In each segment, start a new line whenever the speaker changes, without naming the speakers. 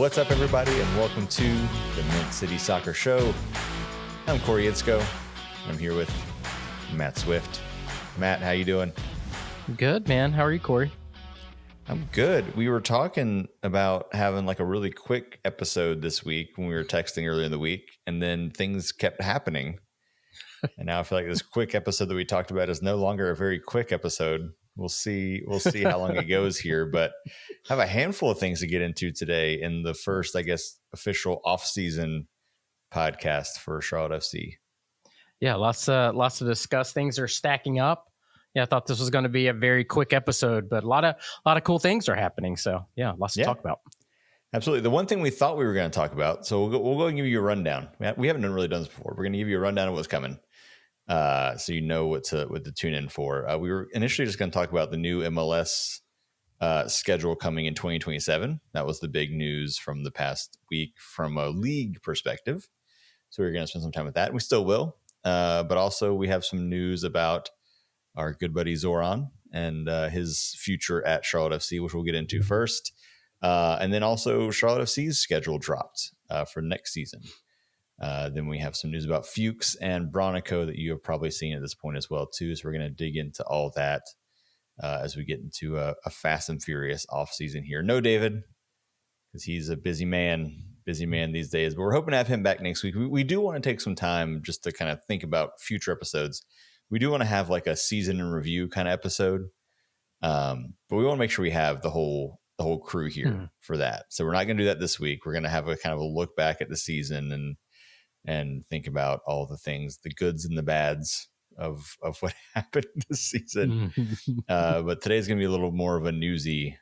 What's up, everybody, and welcome to the Mint City Soccer Show. I'm Corey Itzko. I'm here with Matt Swift. Matt, how you doing?
Good, man. How are you, Corey?
I'm good. We were talking about having like a really quick episode this week when we were texting earlier in the week, and then things kept happening. And now I feel like this quick episode that we talked about is no longer a very quick episode. We'll see how long it goes here, but I have a handful of things to get into today in the first, I guess, official off-season podcast for Charlotte FC.
Yeah, lots to discuss. Things are stacking up. Yeah, I thought this was going to be a very quick episode, but a lot of cool things are happening. So yeah, lots to talk about.
Absolutely. The one thing we thought we were going to talk about, so we'll go and give you a rundown. We haven't really done this before. We're going to give you a rundown of what's coming. So you know what to tune in for. We were initially just going to talk about the new MLS schedule coming in 2027. That was the big news from the past week from a league perspective. So we're going to spend some time with that. And we still will. But also we have some news about our good buddy Zoran and his future at Charlotte FC, which we'll get into first. And then also Charlotte FC's schedule dropped for next season. Then we have some news about Fuchs and Bronico that you have probably seen at this point as well, too. So we're going to dig into all that as we get into a fast and furious offseason here. No David, because he's a busy man these days. But we're hoping to have him back next week. We do want to take some time just to kind of think about future episodes. We do want to have like a season in review kind of episode. But we want to make sure we have the whole crew here for that. So we're not going to do that this week. We're going to have a kind of a look back at the season and think about all the things, the goods and the bads of what happened this season. But today's going to be a little more of a newsy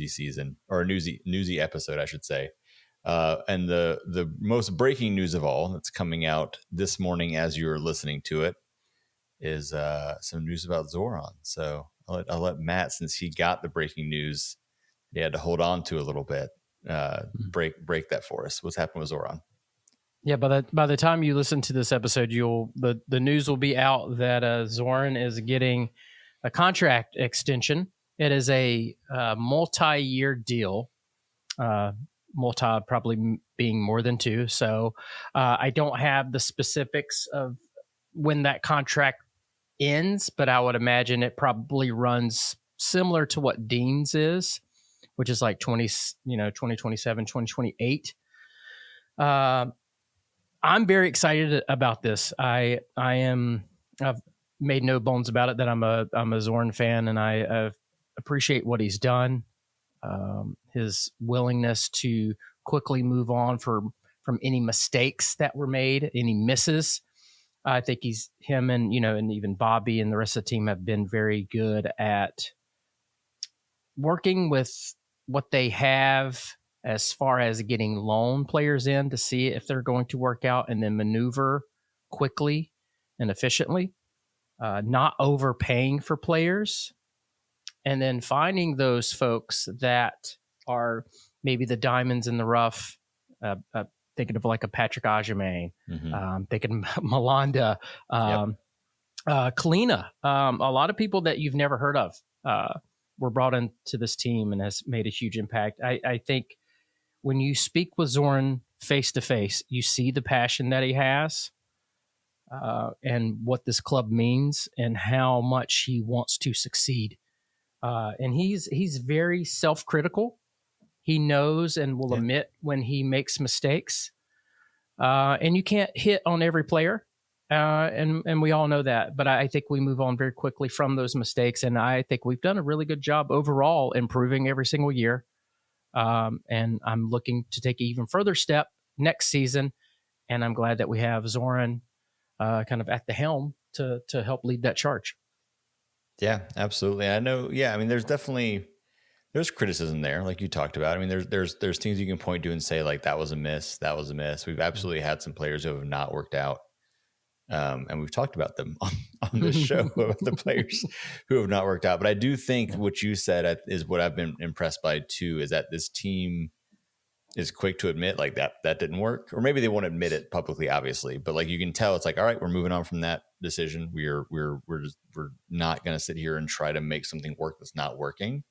season, or a newsy episode, I should say. And the most breaking news of all that's coming out this morning as you're listening to it is some news about Zoran. So I'll let Matt, since he got the breaking news, he had to hold on to a little bit, break that for us. What's happened with Zoran?
Yeah, by the time you listen to this episode, the news will be out that Zoran is getting a contract extension. It is a multi-year deal, multi probably being more than two. So I don't have the specifics of when that contract ends, but I would imagine it probably runs similar to what Dean's is, which is like 2027, 2028. I'm very excited about this. I've made no bones about it that I'm a Zoran fan, and I appreciate what he's done. His willingness to quickly move on from any mistakes that were made, any misses. I think him and even Bobby and the rest of the team have been very good at working with what they have as far as getting loan players in to see if they're going to work out, and then maneuver quickly and efficiently, not overpaying for players, and then finding those folks that are maybe the diamonds in the rough. Thinking of like a Patrick Agyemang, thinking Malanda, Kalina, a lot of people that you've never heard of were brought into this team and has made a huge impact. I think when you speak with Zoran face to face, you see the passion that he has and what this club means and how much he wants to succeed. And he's very self-critical. He knows and will admit when he makes mistakes. And you can't hit on every player. And we all know that. But I think we move on very quickly from those mistakes. And I think we've done a really good job overall improving every single year. And I'm looking to take an even further step next season. And I'm glad that we have Zoran kind of at the helm to help lead that charge.
Yeah, absolutely. I know. Yeah, I mean, there's criticism there, like you talked about. I mean, there's things you can point to and say like that was a miss. We've absolutely had some players who have not worked out, and we've talked about them on this show about the players who have not worked out. But I do think what you said is what I've been impressed by too, is that this team is quick to admit like that didn't work, or maybe they won't admit it publicly, obviously, but like you can tell it's like, all right, we're moving on from that decision. We're not going to sit here and try to make something work that's not working.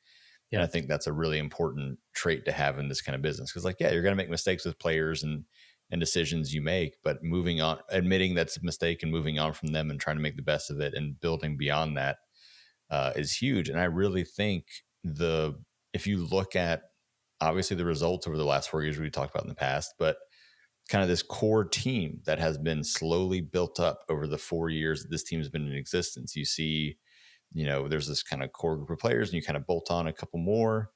And I think that's a really important trait to have in this kind of business. Because, like, yeah, you're going to make mistakes with players and decisions you make, but moving on, admitting that's a mistake and moving on from them and trying to make the best of it and building beyond that is huge. And I really think if you look at obviously the results over the last 4 years we talked about in the past, but kind of this core team that has been slowly built up over the 4 years that this team has been in existence. You see, there's this kind of core group of players and you kind of bolt on a couple more.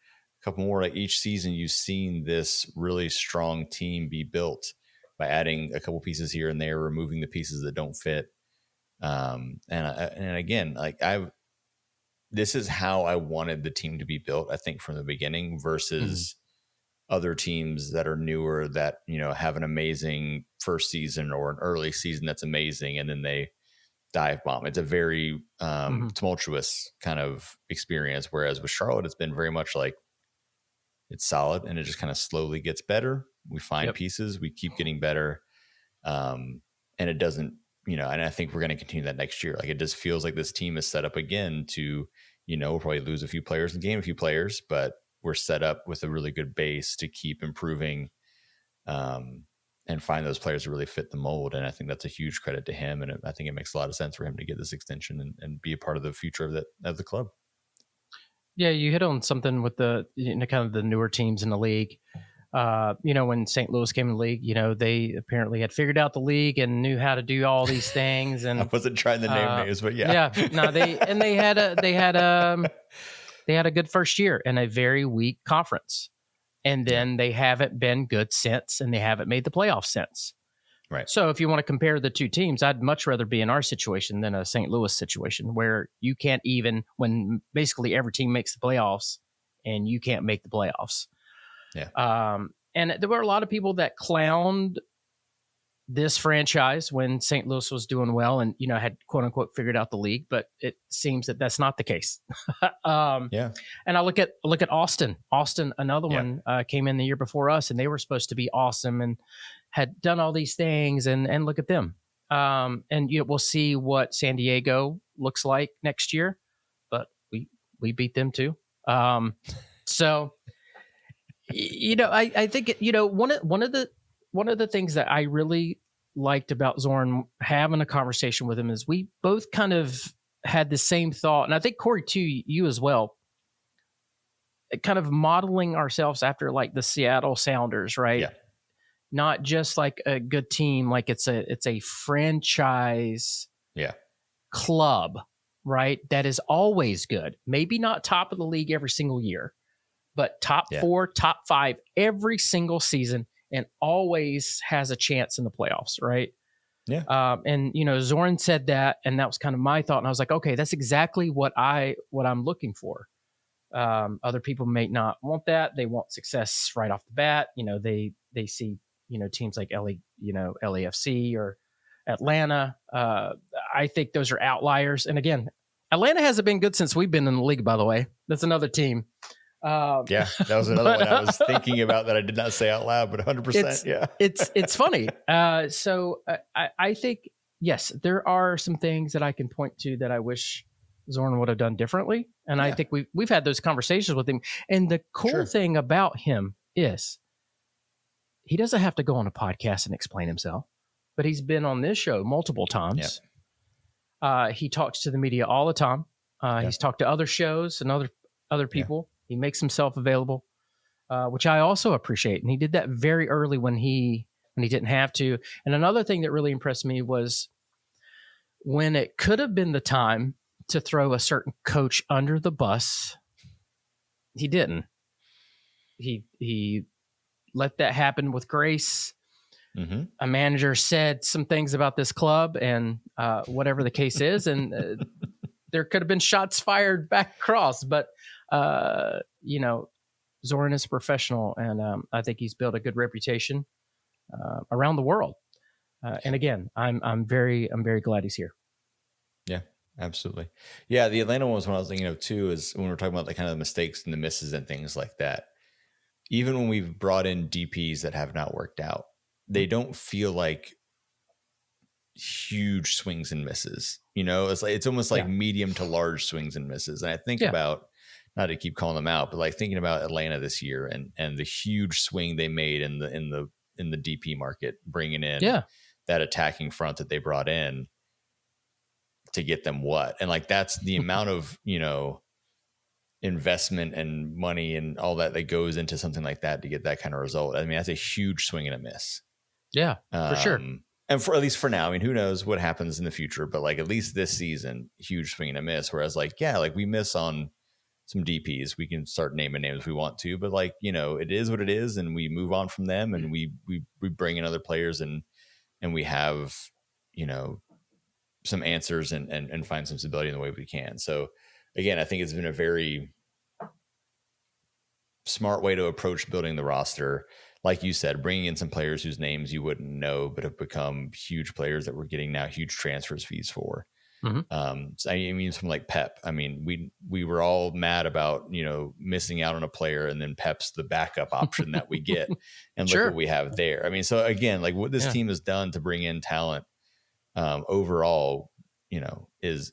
Like each season, you've seen this really strong team be built by adding a couple pieces here and there, removing the pieces that don't fit. And again, like this is how I wanted the team to be built, I think, from the beginning versus other teams that are newer that, have an amazing first season or an early season that's amazing. And then they dive bomb. It's a very tumultuous kind of experience. Whereas with Charlotte, it's been very much like it's solid and it just kind of slowly gets better. We find pieces, we keep getting better. And it doesn't, and I think we're going to continue that next year. Like it just feels like this team is set up again to, we'll probably lose a few players and gain a few players, but we're set up with a really good base to keep improving and find those players that really fit the mold. And I think that's a huge credit to him. And I think it makes a lot of sense for him to get this extension and be a part of the future of the club.
Yeah, you hit on something with the kind of the newer teams in the league. When St. Louis came in the league, they apparently had figured out the league and knew how to do all these things. And
I wasn't trying to name names, but yeah.
No, they had a good first year and a very weak conference. And then they haven't been good since, and they haven't made the playoffs since.
Right.
So if you want to compare the two teams, I'd much rather be in our situation than a St. Louis situation where you can't even, when basically every team makes the playoffs and you can't make the playoffs.
Yeah.
And there were a lot of people that clowned this franchise when St. Louis was doing well and, had quote unquote figured out the league, but it seems that that's not the case.
Yeah.
And I look at Austin, another one came in the year before us and they were supposed to be awesome and had done all these things and look at them. And we'll see what San Diego looks like next year, but we beat them too. So, I think, one of the things that I really liked about Zoran having a conversation with him is we both kind of had the same thought. And I think Corey too, you as well, kind of modeling ourselves after like the Seattle Sounders, right?
Yeah.
Not just like a good team, like it's a franchise club, right? That is always good. Maybe not top of the league every single year, but top 4, top 5 every single season and always has a chance in the playoffs, right?
Yeah.
And Zoran said that, and that was kind of my thought. And I was like, okay, that's exactly what I'm looking for. Other people may not want that. They want success right off the bat. They see, teams like LAFC or Atlanta. I think those are outliers. And again, Atlanta hasn't been good since we've been in the league, by the way. That's another team.
That was another one I was thinking about that I did not say out loud, but 100%.
It's funny. So I think, yes, there are some things that I can point to that I wish Zoran would have done differently. And I think we've had those conversations with him. And the cool thing about him is he doesn't have to go on a podcast and explain himself, but he's been on this show multiple times. He talks to the media all the time. He's talked to other shows and other people. He makes himself available, which I also appreciate. And he did that very early when he didn't have to. And another thing that really impressed me was when it could have been the time to throw a certain coach under the bus, he didn't. He let that happen with grace. Mm-hmm. A manager said some things about this club and whatever the case is, and there could have been shots fired back across, but Zoran is a professional, and I think he's built a good reputation around the world. And again, I'm very glad he's here.
Yeah, absolutely. Yeah, the Atlanta one was one I was thinking of too. Is when we're talking about the kind of mistakes and the misses and things like that. Even when we've brought in DPs that have not worked out, they don't feel like huge swings and misses. It's almost like medium to large swings and misses. And I think about not to keep calling them out, but like thinking about Atlanta this year and the huge swing they made in the DP market, bringing in that attacking front that they brought in to get them what, and like that's the amount of investment and money and all that goes into something like that to get that kind of result. I mean, that's a huge swing and a miss.
Yeah, for sure.
And for at least for now, I mean, who knows what happens in the future, but like at least this season, huge swing and a miss. Whereas like, like we miss on some DPs. We can start naming names if we want to, but like, it is what it is. And we move on from them and we bring in other players and we have, some answers and find some stability in the way we can. So again, I think it's been a very smart way to approach building the roster. Like you said, bringing in some players whose names you wouldn't know, but have become huge players that we're getting now huge transfers fees for. So I mean, something like Pep. I mean, we were all mad about, missing out on a player, and then Pep's the backup option that we get, and look what we have there. I mean, so again, like what this team has done to bring in talent, overall, is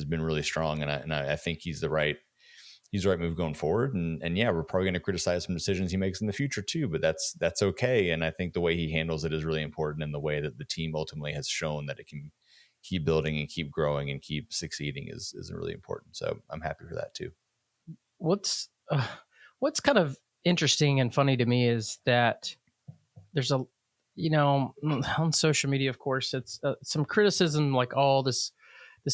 been really strong, and I think he's the right move going forward. And yeah, we're probably going to criticize some decisions he makes in the future too, but that's okay. And I think the way he handles it is really important, and the way that the team ultimately has shown that it can keep building and keep growing and keep succeeding is really important. So I'm happy for that too.
What's kind of interesting and funny to me is that there's on social media, of course, it's some criticism like, oh, this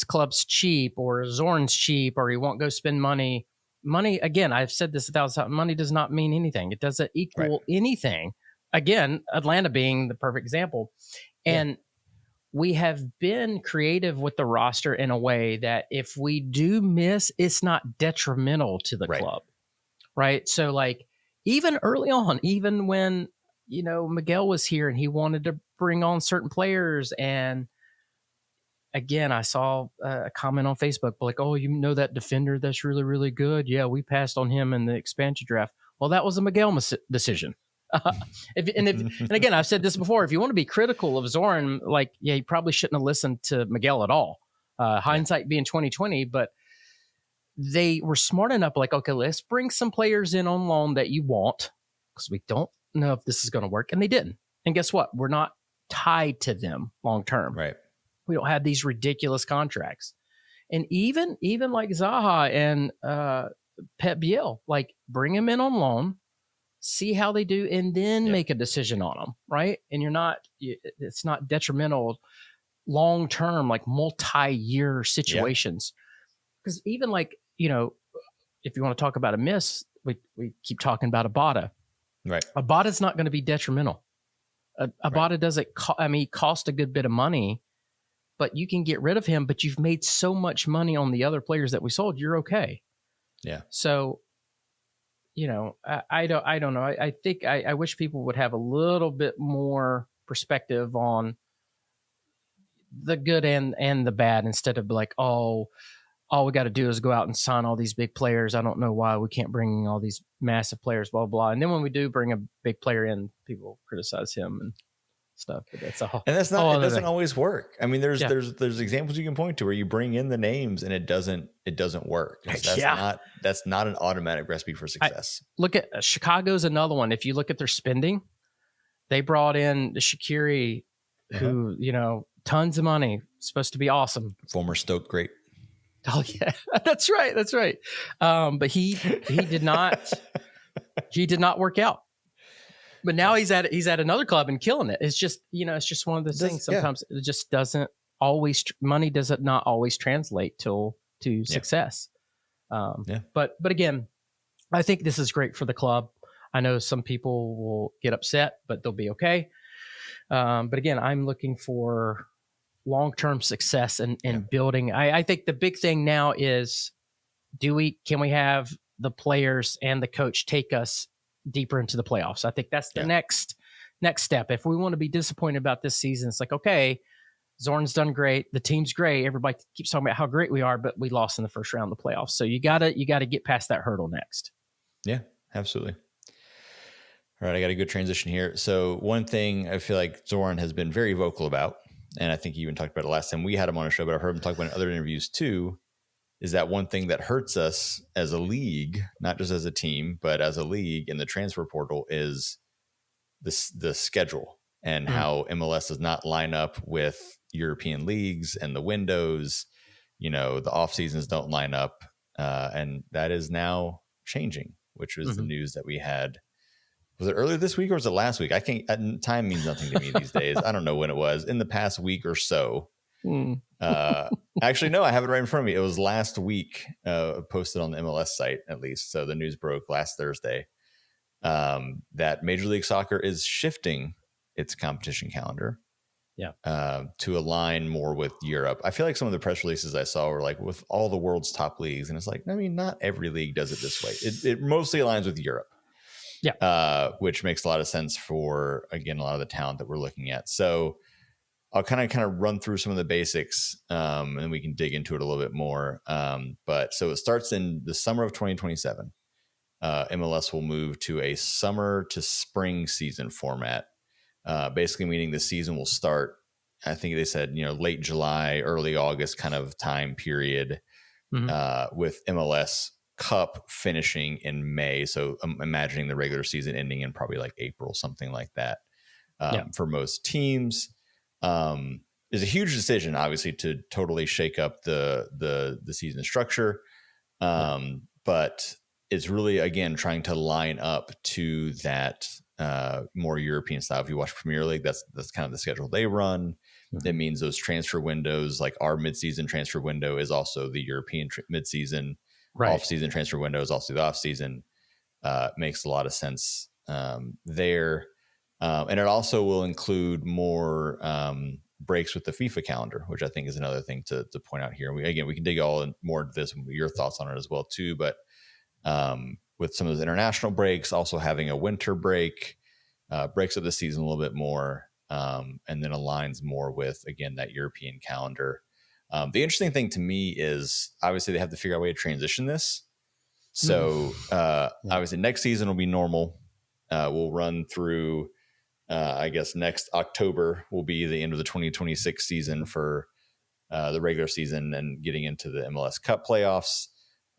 club's cheap, or Zoran's cheap, or he won't go spend money. Money, again, I've said this 1,000 times, money does not mean anything. It doesn't equal anything. Again, Atlanta being the perfect example. And we have been creative with the roster in a way that if we do miss, it's not detrimental to the club. Right. So like even early on, even when, Miguel was here and he wanted to bring on certain players, and again, I saw a comment on Facebook like, oh, that defender that's really, really good. Yeah, we passed on him in the expansion draft. Well, that was a Miguel decision. And again, I've said this before, if you want to be critical of Zoran, like, you probably shouldn't have listened to Miguel at all. Hindsight being 2020, but they were smart enough, like, okay, let's bring some players in on loan that you want, because we don't know if this is going to work. And they didn't. And guess what? We're not tied to them long term.
Right.
We don't have these ridiculous contracts. And even like Zaha and Pep Biel, like, bring them in on loan, see how they do, and then make a decision on them, right? And it's not detrimental long term, like multi-year situations. Because even like, if you want to talk about a miss, we keep talking about Abada.
Right.
Abada's not going to be detrimental. Abada doesn't cost a good bit of money, but you can get rid of him, but you've made so much money on the other players that we sold, you're okay.
Yeah.
So, I don't know. I think I wish people would have a little bit more perspective on the good and the bad, instead of like, oh, all we got to do is go out and sign all these big players. I don't know why we can't bring in all these massive players, blah, blah. And then when we do bring a big player in, people criticize him and stuff. But that's all. And
that's not, it doesn't always work. I mean, there's examples you can point to where you bring in the names and it doesn't work. That's not an automatic recipe for success.
Look at Chicago's another one. If you look at their spending, they brought in the Shaqiri, who, tons of money, supposed to be awesome.
Former Stoke great.
Oh yeah, that's right. But he did not work out. But now he's at another club and killing it. It's just, it's just one of those things. Sometimes it just doesn't always, money doesn't not always translate to success. But again, I think this is great for the club. I know some people will get upset, but they'll be okay. But again, I'm looking for long-term success and building. I think the big thing now is, can we have the players and the coach take us deeper into the playoffs? I think that's the next step. If we want to be disappointed about this season, it's like, okay, Zoran's done great. The team's great. Everybody keeps talking about how great we are, but we lost in the first round of the playoffs. So you gotta get past that hurdle next.
Yeah, absolutely. All right, I got a good transition here. So one thing I feel like Zoran has been very vocal about, and I think you even talked about it last time we had him on a show, but I've heard him talk about it in other interviews too, is that one thing that hurts us as a league, not just as a team, but as a league in the transfer portal is the schedule and how MLS does not line up with European leagues and the windows. The off seasons don't line up. And that is now changing, which was the news that we had. Was it earlier this week or was it last week? I can't. Time means nothing to me these days. I don't know when it was. In the past week or so. Actually, no, I have it right in front of me. It was last week, posted on the MLS site, at least. So the news broke last Thursday that Major League Soccer is shifting its competition calendar to align more with Europe. I feel like some of the press releases I saw were like with all the world's top leagues. And it's like, I mean, not every league does it this way. It mostly aligns with Europe. Which makes a lot of sense for, again, a lot of the talent that we're looking at. So I'll kind of run through some of the basics, and then we can dig into it a little bit more. But so it starts in the summer of 2027. MLS will move to a summer to spring season format, basically meaning the season will start, I think they said, late July, early August kind of time period, with MLS Cup finishing in May. So I'm imagining the regular season ending in probably like April, something like that. For most teams, is a huge decision, obviously, to totally shake up the season structure. But it's really, again, trying to line up to that more European style. If you watch Premier League, that's kind of the schedule they run. That means those transfer windows, like our midseason transfer window is also the European midseason. Off-season transfer window is also the off-season. Makes a lot of sense there. And it also will include more breaks with the FIFA calendar, which I think is another thing to point out here. We can dig all in more into this, your thoughts on it as well too. But with some of those international breaks, also having a winter break, breaks up the season a little bit more, and then aligns more with, again, that European calendar. The interesting thing to me is obviously they have to figure out a way to transition this. So obviously next season will be normal. We'll run through, I guess next October will be the end of the 2026 season for the regular season and getting into the MLS Cup playoffs.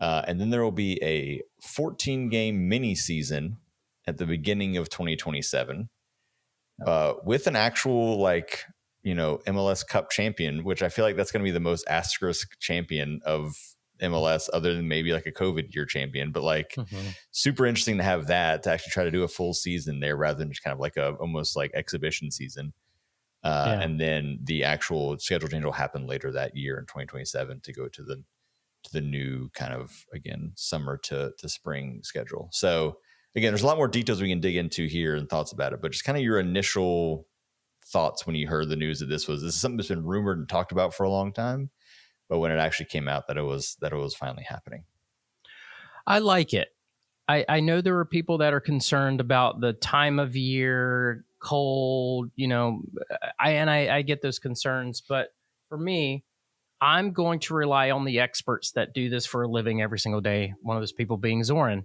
And then there will be a 14-game mini season at the beginning of 2027 with an actual MLS Cup champion, which I feel like that's going to be the most asterisk champion of MLS other than maybe like a COVID year champion, but super interesting to have that, to actually try to do a full season there rather than just kind of like almost like exhibition season. And then the actual schedule change will happen later that year in 2027 to go to the new kind of, again, summer to spring schedule. So again, there's a lot more details we can dig into here and thoughts about it, but just kind of your initial thoughts when you heard the news that this is something that's been rumored and talked about for a long time, but when it actually came out that it was finally happening.
I like it. I know there are people that are concerned about the time of year, cold, I get those concerns, but for me, I'm going to rely on the experts that do this for a living every single day. One of those people being Zoran,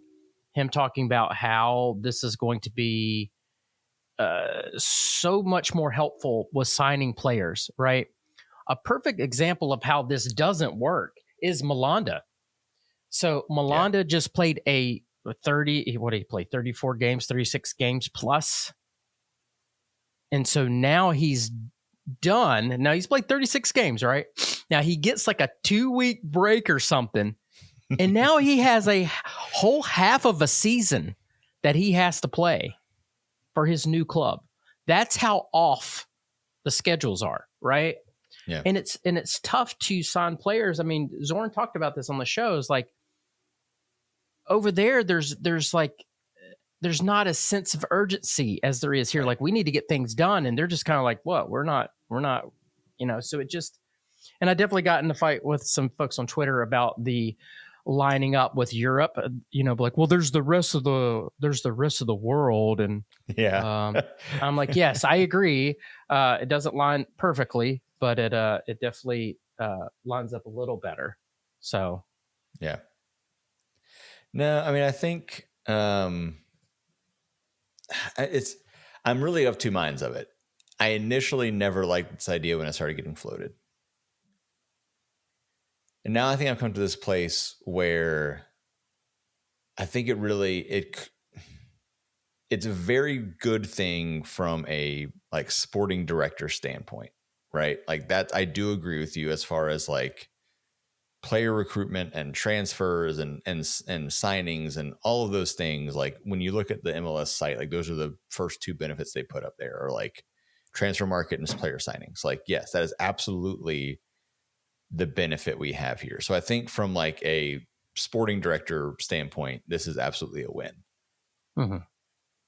him talking about how this is going to be so much more helpful with signing players, right? A perfect example of how this doesn't work is Malanda. So Malanda just played a 34 games, 36 games plus. And so now he's done. Now he's played 36 games, right? Now he gets like a 2-week break or something. And now he has a whole half of a season that he has to play for his new club. That's how off the schedules are, right?
Yeah.
And it's tough to sign players. I mean, Zoran talked about this on the shows. Like over there, there's not a sense of urgency as there is here. Right. Like we need to get things done, and they're just kind of like, what? We're not, so it just, and I definitely got in a fight with some folks on Twitter about the lining up with Europe, like, well, there's the rest of the world. And I'm like, yes, I agree. It doesn't line perfectly, but it definitely lines up a little better. So,
yeah. No, I mean, I think I'm really of two minds of it. I initially never liked this idea when it started getting floated. And now I think I've come to this place where I think it's a very good thing from a like sporting director standpoint, right? Like that, I do agree with you as far as like player recruitment and transfers and signings and all of those things. Like when you look at the MLS site, like those are the first two benefits they put up there, are like transfer market and player signings. Like, yes, that is absolutely the benefit we have here. So I think from like a sporting director standpoint, this is absolutely a win.
Mm-hmm.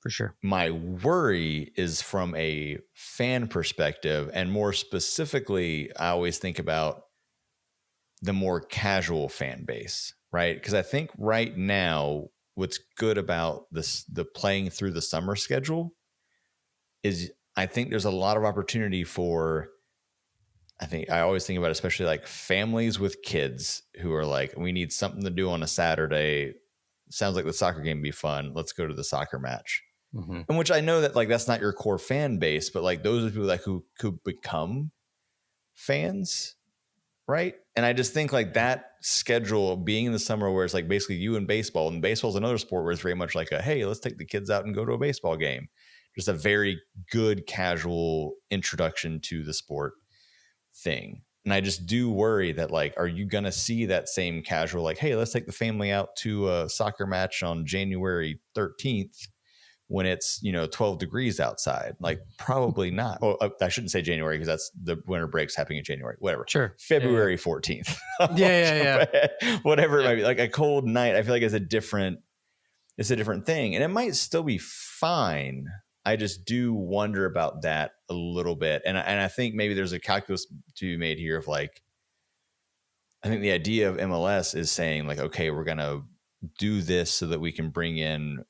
For sure.
My worry is from a fan perspective, and more specifically, I always think about the more casual fan base, right? Because I think right now, what's good about the playing through the summer schedule is I think there's a lot of opportunity for, I always think about, especially like families with kids who are like, we need something to do on a Saturday. Sounds like the soccer game would be fun. Let's go to the soccer match. Mm-hmm. And which I know that like that's not your core fan base, but like those are people like who could become fans, right? And I just think like that schedule being in the summer where it's like basically you and baseball, and baseball is another sport where it's very much like a, hey, let's take the kids out and go to a baseball game. Just a very good casual introduction to the sport thing. And I just do worry that like, are you going to see that same casual, like, hey, let's take the family out to a soccer match on January 13th when it's, 12 degrees outside? Like probably not. Well, I shouldn't say January because that's the winter breaks happening in January, whatever.
Sure.
February 14th.
Yeah.
Whatever it might be, like a cold night. I feel like it's a different thing, and it might still be fine. I just do wonder about that a little bit. And I think maybe there's a calculus to be made here of like, I think the idea of MLS is saying like, okay, we're going to do this so that we can bring in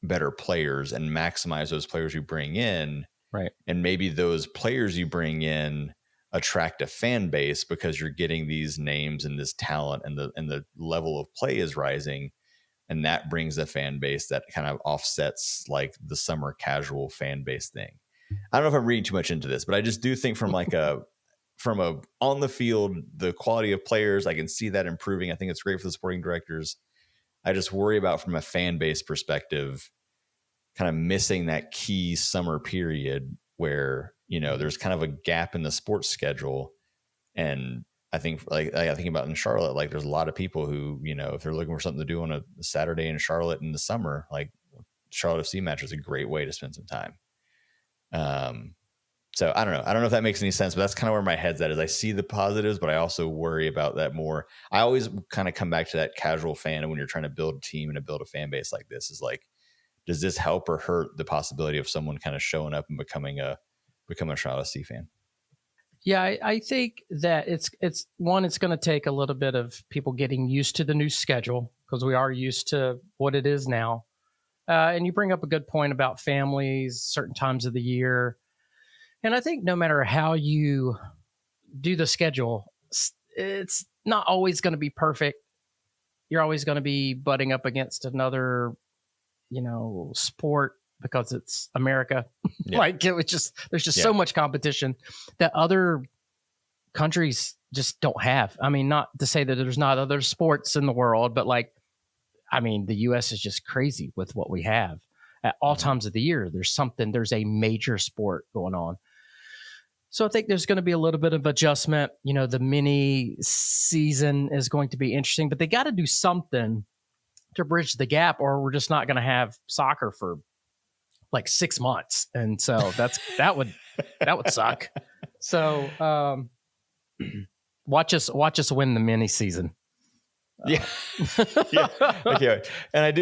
better players and maximize those players you bring in.
Right.
And maybe those players you bring in attract a fan base because you're getting these names and this talent, and the level of play is rising. And that brings a fan base that kind of offsets like the summer casual fan base thing. I don't know if I'm reading too much into this, but I just do think from a on the field, the quality of players, I can see that improving. I think it's great for the sporting directors. I just worry about from a fan base perspective, kind of missing that key summer period where, there's kind of a gap in the sports schedule. And I think I think about in Charlotte, like there's a lot of people who, if they're looking for something to do on a Saturday in Charlotte in the summer, like Charlotte FC match is a great way to spend some time. So I don't know. I don't know if that makes any sense, but that's kind of where my head's at. Is I see the positives, but I also worry about that more. I always kind of come back to that casual fan. And when you're trying to build a team and to build a fan base like this, is like, does this help or hurt the possibility of someone kind of showing up and becoming a Charlotte FC fan?
Yeah, I think that it's going to take a little bit of people getting used to the new schedule, because we are used to what it is now. And you bring up a good point about families, certain times of the year. And I think no matter how you do the schedule, it's not always going to be perfect. You're always going to be butting up against another, sport, because it's America. Yeah. Like there's just so much competition that other countries just don't have. I mean, not to say that there's not other sports in the world, but the US is just crazy with what we have at all times of the year. There's a major sport going on. So I think there's going to be a little bit of adjustment. The mini season is going to be interesting, but they got to do something to bridge the gap, or we're just not going to have soccer for like 6 months. And so that would suck. So watch us win the mini season.
Yeah. Okay. And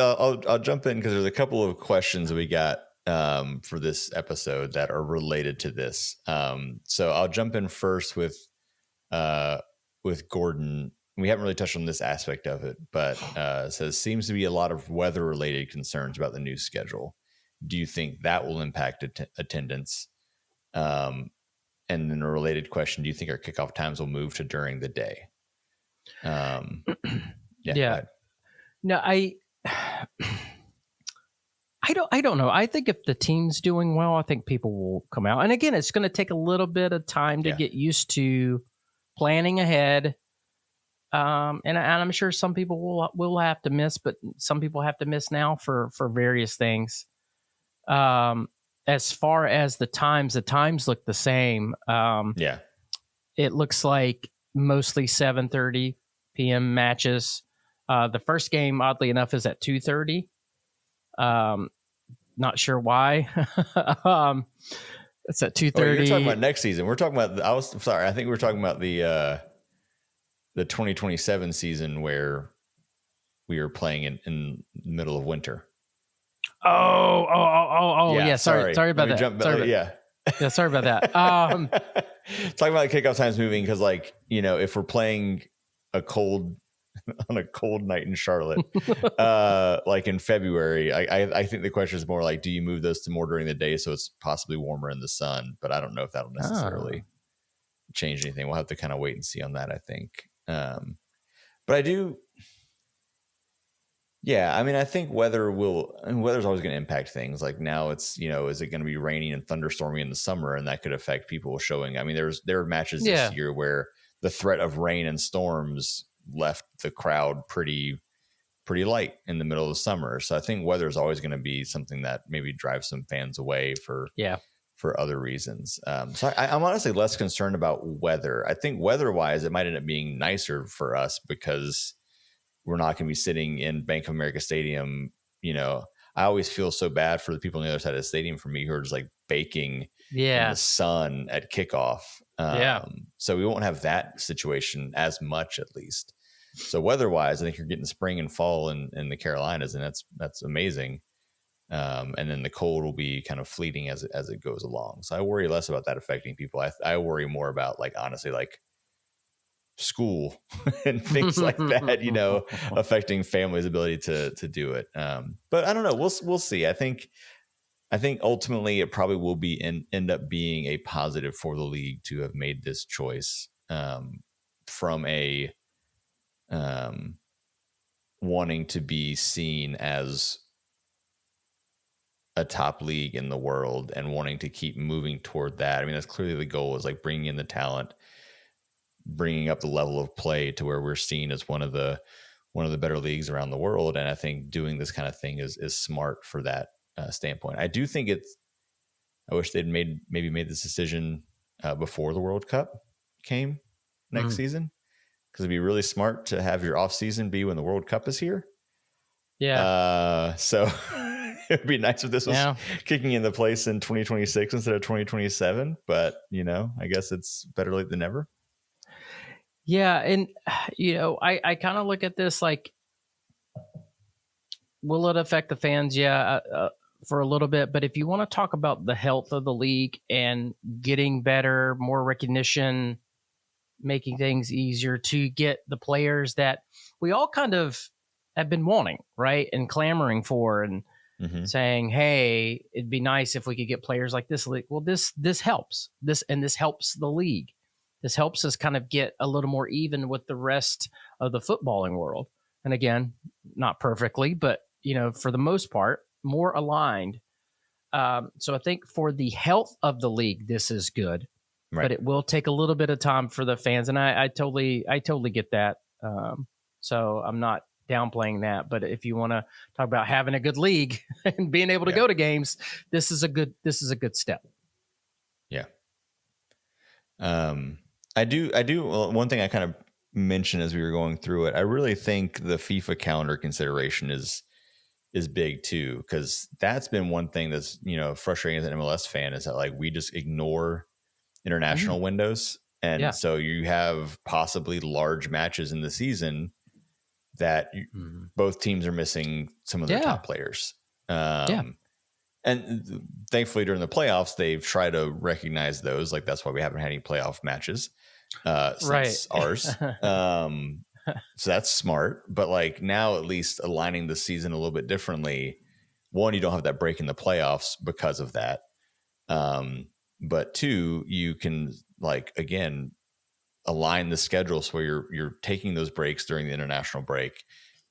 I'll jump in because there's a couple of questions we got for this episode that are related to this. So I'll jump in first with Gordon. We haven't really touched on this aspect of it, but it says seems to be a lot of weather related concerns about the new schedule. Do you think that will impact attendance? And then a related question: do you think our kickoff times will move to during the day? Yeah.
No, I don't know. I think if the team's doing well, I think people will come out. And again, it's going to take a little bit of time to get used to planning ahead, And I'm sure some people will have to miss, but some people have to miss now for various things. As far as the times look the same.
Yeah.
It looks like mostly 7:30 p.m. matches. The first game, oddly enough, is at 2:30. Not sure why. It's at 2:30.
Oh, you're talking about next season. We're talking about. I think we were talking about the 2027 season where we were playing in the middle of winter.
Yeah. Sorry about that. Sorry about that.
Talking about kickoff times moving because, like, if we're playing on a cold night in Charlotte, like in February, I think the question is more like, do you move those to more during the day so it's possibly warmer in the sun? But I don't know if that'll necessarily change anything. We'll have to kind of wait and see on that, I think. But I do. Yeah, I mean, I think weather's always going to impact things. Like now it's, is it going to be raining and thunderstormy in the summer, and that could affect people showing. I mean, there were matches this year where the threat of rain and storms left the crowd pretty light in the middle of the summer. So I think weather is always going to be something that maybe drives some fans away for other reasons. So I'm honestly less concerned about weather. I think weather-wise, it might end up being nicer for us because we're not going to be sitting in Bank of America Stadium. I always feel so bad for the people on the other side of the stadium for me who are just like baking in the sun at kickoff. So we won't have that situation as much, at least. So weather-wise, I think you're getting spring and fall in the Carolinas, and that's amazing. And then the cold will be kind of fleeting as it goes along. So I worry less about that affecting people. I worry more about, like, honestly, like school and things like that, affecting families' ability to do it. But I don't know. We'll see. I think ultimately it probably will end up being a positive for the league to have made this choice, from a wanting to be seen as a top league in the world and wanting to keep moving toward that. I mean, that's clearly the goal, is like bringing in the talent, bringing up the level of play to where we're seen as one of the better leagues around the world. And I think doing this kind of thing is smart for that standpoint. I do think I wish they'd maybe made this decision before the World Cup came next season, because it'd be really smart to have your off season be when the World Cup is here. Yeah. So it'd be nice if this was kicking into place in 2026 instead of 2027. But, I guess it's better late than never.
Yeah. And, I kind of look at this like, will it affect the fans? Yeah, for a little bit. But if you want to talk about the health of the league and getting better, more recognition, making things easier to get the players that we all kind of have been wanting, right? And clamoring for, and saying, hey, it'd be nice if we could get players like this. Well, this helps. This helps the league. This helps us kind of get a little more even with the rest of the footballing world. And again, not perfectly, but, for the most part, more aligned. So I think for the health of the league, this is good. Right. But it will take a little bit of time for the fans. And I totally get that. So I'm not downplaying that. But if you want to talk about having a good league and being able to go to games, this is a good step.
Yeah. I do. Well, one thing I kind of mentioned as we were going through it, I really think the FIFA calendar consideration is big too, because that's been one thing that's, frustrating as an MLS fan, is that, like, we just ignore international windows. And so you have possibly large matches in the season that both teams are missing some of their top players. And thankfully during the playoffs, they've tried to recognize those. Like, that's why we haven't had any playoff matches since ours. So that's smart. But, like, now at least aligning the season a little bit differently. One, you don't have that break in the playoffs because of that. But two, you can, like, again, align the schedule so you're taking those breaks during the international break,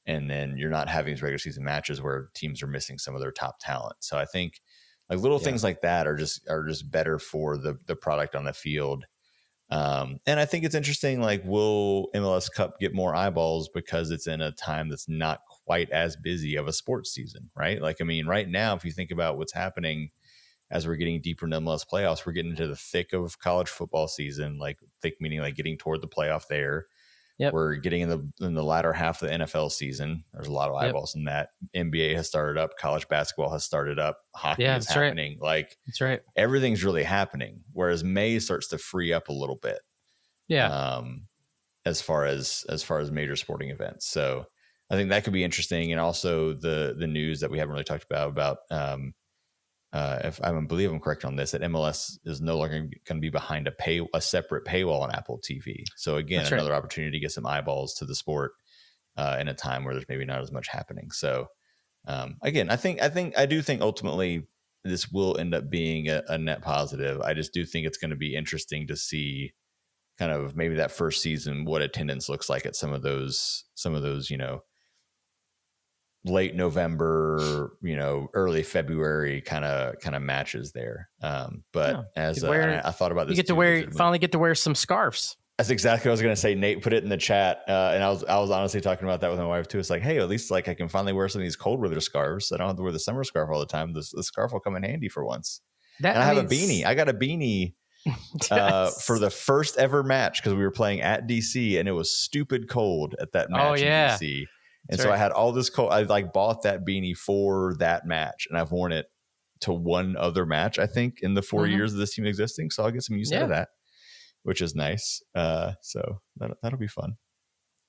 and then you're not having these regular season matches where teams are missing some of their top talent. So I think, like, little things like that are just better for the product on the field. And I think it's interesting, like, will MLS Cup get more eyeballs because it's in a time that's not quite as busy of a sports season, right? Like, I mean, right now, if you think about what's happening as we're getting deeper into MLS playoffs, we're getting into the thick of college football season, like thick meaning like getting toward the playoff there.
Yep.
We're getting in the latter half of the NFL season. There's a lot of eyeballs in that. NBA has started up. College basketball has started up. Hockey is happening.
Right.
Like,
that's right.
Everything's really happening. Whereas May starts to free up a little bit.
Yeah.
As far as major sporting events. So I think that could be interesting. And also the news that we haven't really talked about if I believe I'm correct on this, that MLS is no longer going to be behind a separate paywall on Apple TV. So again,
That's
another
right.
opportunity to get some eyeballs to the sport in a time where there's maybe not as much happening. So again, I do think ultimately this will end up being a net positive. I just do think it's going to be interesting to see kind of maybe that first season, what attendance looks like at some of those, late November, early February kind of matches there. But I thought about this,
finally get to wear some scarves.
That's exactly what I was going to say. Nate put it in the chat. And I was honestly talking about that with my wife too. It's like, hey, at least like I can finally wear some of these cold weather scarves. I don't have to wear the summer scarf all the time. The scarf will come in handy for once. And I have a beanie. I got a beanie for the first ever match because we were playing at DC and it was stupid cold at that match in DC. And so I had all this cold. I like bought that beanie for that match, and I've worn it to one other match, I think, in the 4 years of this team existing. So I'll get some use out of that, which is nice. So that'll be fun.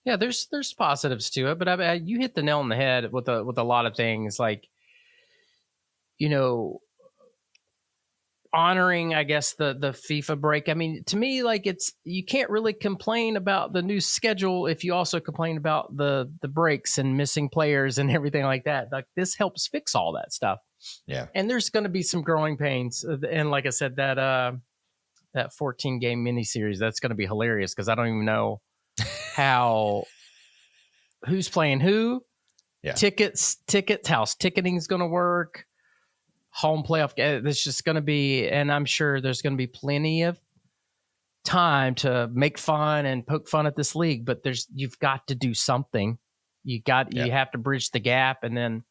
Yeah, there's positives to it, but you hit the nail on the head with a lot of things, like, honoring, I guess, the FIFA break. I mean, to me, like, you can't really complain about the new schedule if you also complain about the breaks and missing players and everything like that. Like, this helps fix all that stuff.
Yeah.
And there's going to be some growing pains. And like I said, that 14 game miniseries, that's going to be hilarious because I don't even know who's playing who, tickets, house ticketing is going to work. Home playoff. It's just going to be, and I'm sure there's going to be plenty of time to make fun and poke fun at this league, but you've got to do something. You have to bridge the gap. And then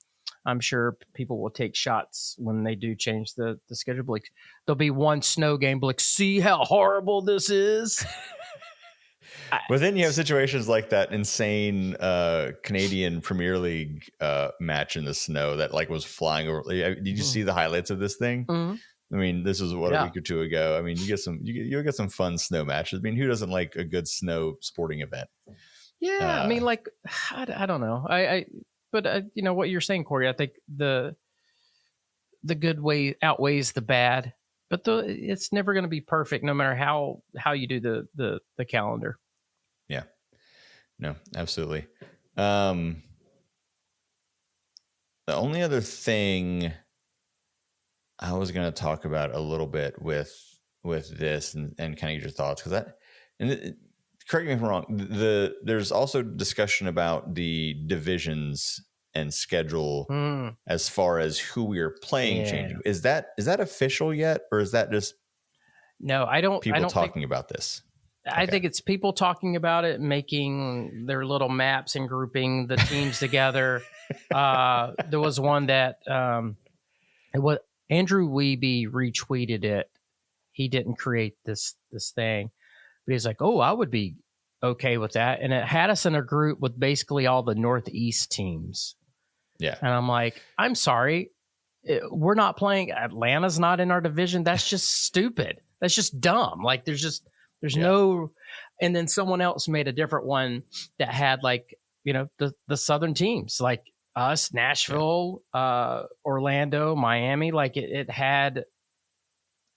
I'm sure people will take shots when they do change the schedule. Like, there'll be one snow game, like, see how horrible this is.
But then you have situations like that insane Canadian Premier League match in the snow that like was flying over. Did you see the highlights of this thing?
Mm-hmm.
I mean, this was a week or two ago. I mean, you'll get some fun snow matches. I mean, who doesn't like a good snow sporting event?
Yeah, I mean, like, I don't know. But what you're saying, Corey, I think the good way outweighs the bad. But it's never going to be perfect, no matter how you do the calendar.
Yeah, no, absolutely. The only other thing I was going to talk about a little bit with this and kind of get your thoughts, because correct me if I'm wrong. There's also discussion about the divisions and schedule as far as who we are playing changing. Is that official yet, or is that just people talking about this?
I think it's people talking about it, making their little maps and grouping the teams together. There was one that Andrew Wiebe retweeted it. He didn't create this thing, but he's like, "Oh, I would be okay with that." And it had us in a group with basically all the Northeast teams.
Yeah, and
I'm like, "I'm sorry, we're not playing. Atlanta's not in our division. That's just stupid. That's just dumb. Like, there's no." And then someone else made a different one that had, like, the Southern teams, like us, Nashville, Orlando, Miami. Like, it had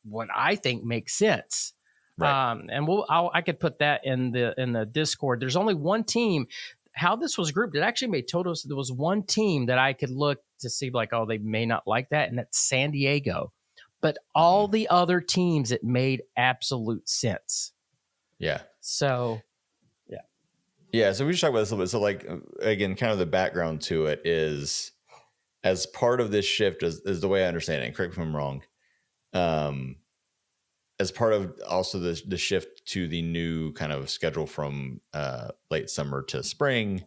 what I think makes sense. Right. And I could put that in the Discord. There's only one team. How this was grouped, it actually made total. There was one team that I could look to see, like, oh, they may not like that, and that's San Diego. But all the other teams, it made absolute sense.
Yeah.
So, yeah.
Yeah. So we should talk about this a little bit. So, like, again, kind of the background to it is, as part of this shift, is the way I understand it. And correct me if I'm wrong. as part of also the shift to the new kind of schedule from late summer to spring,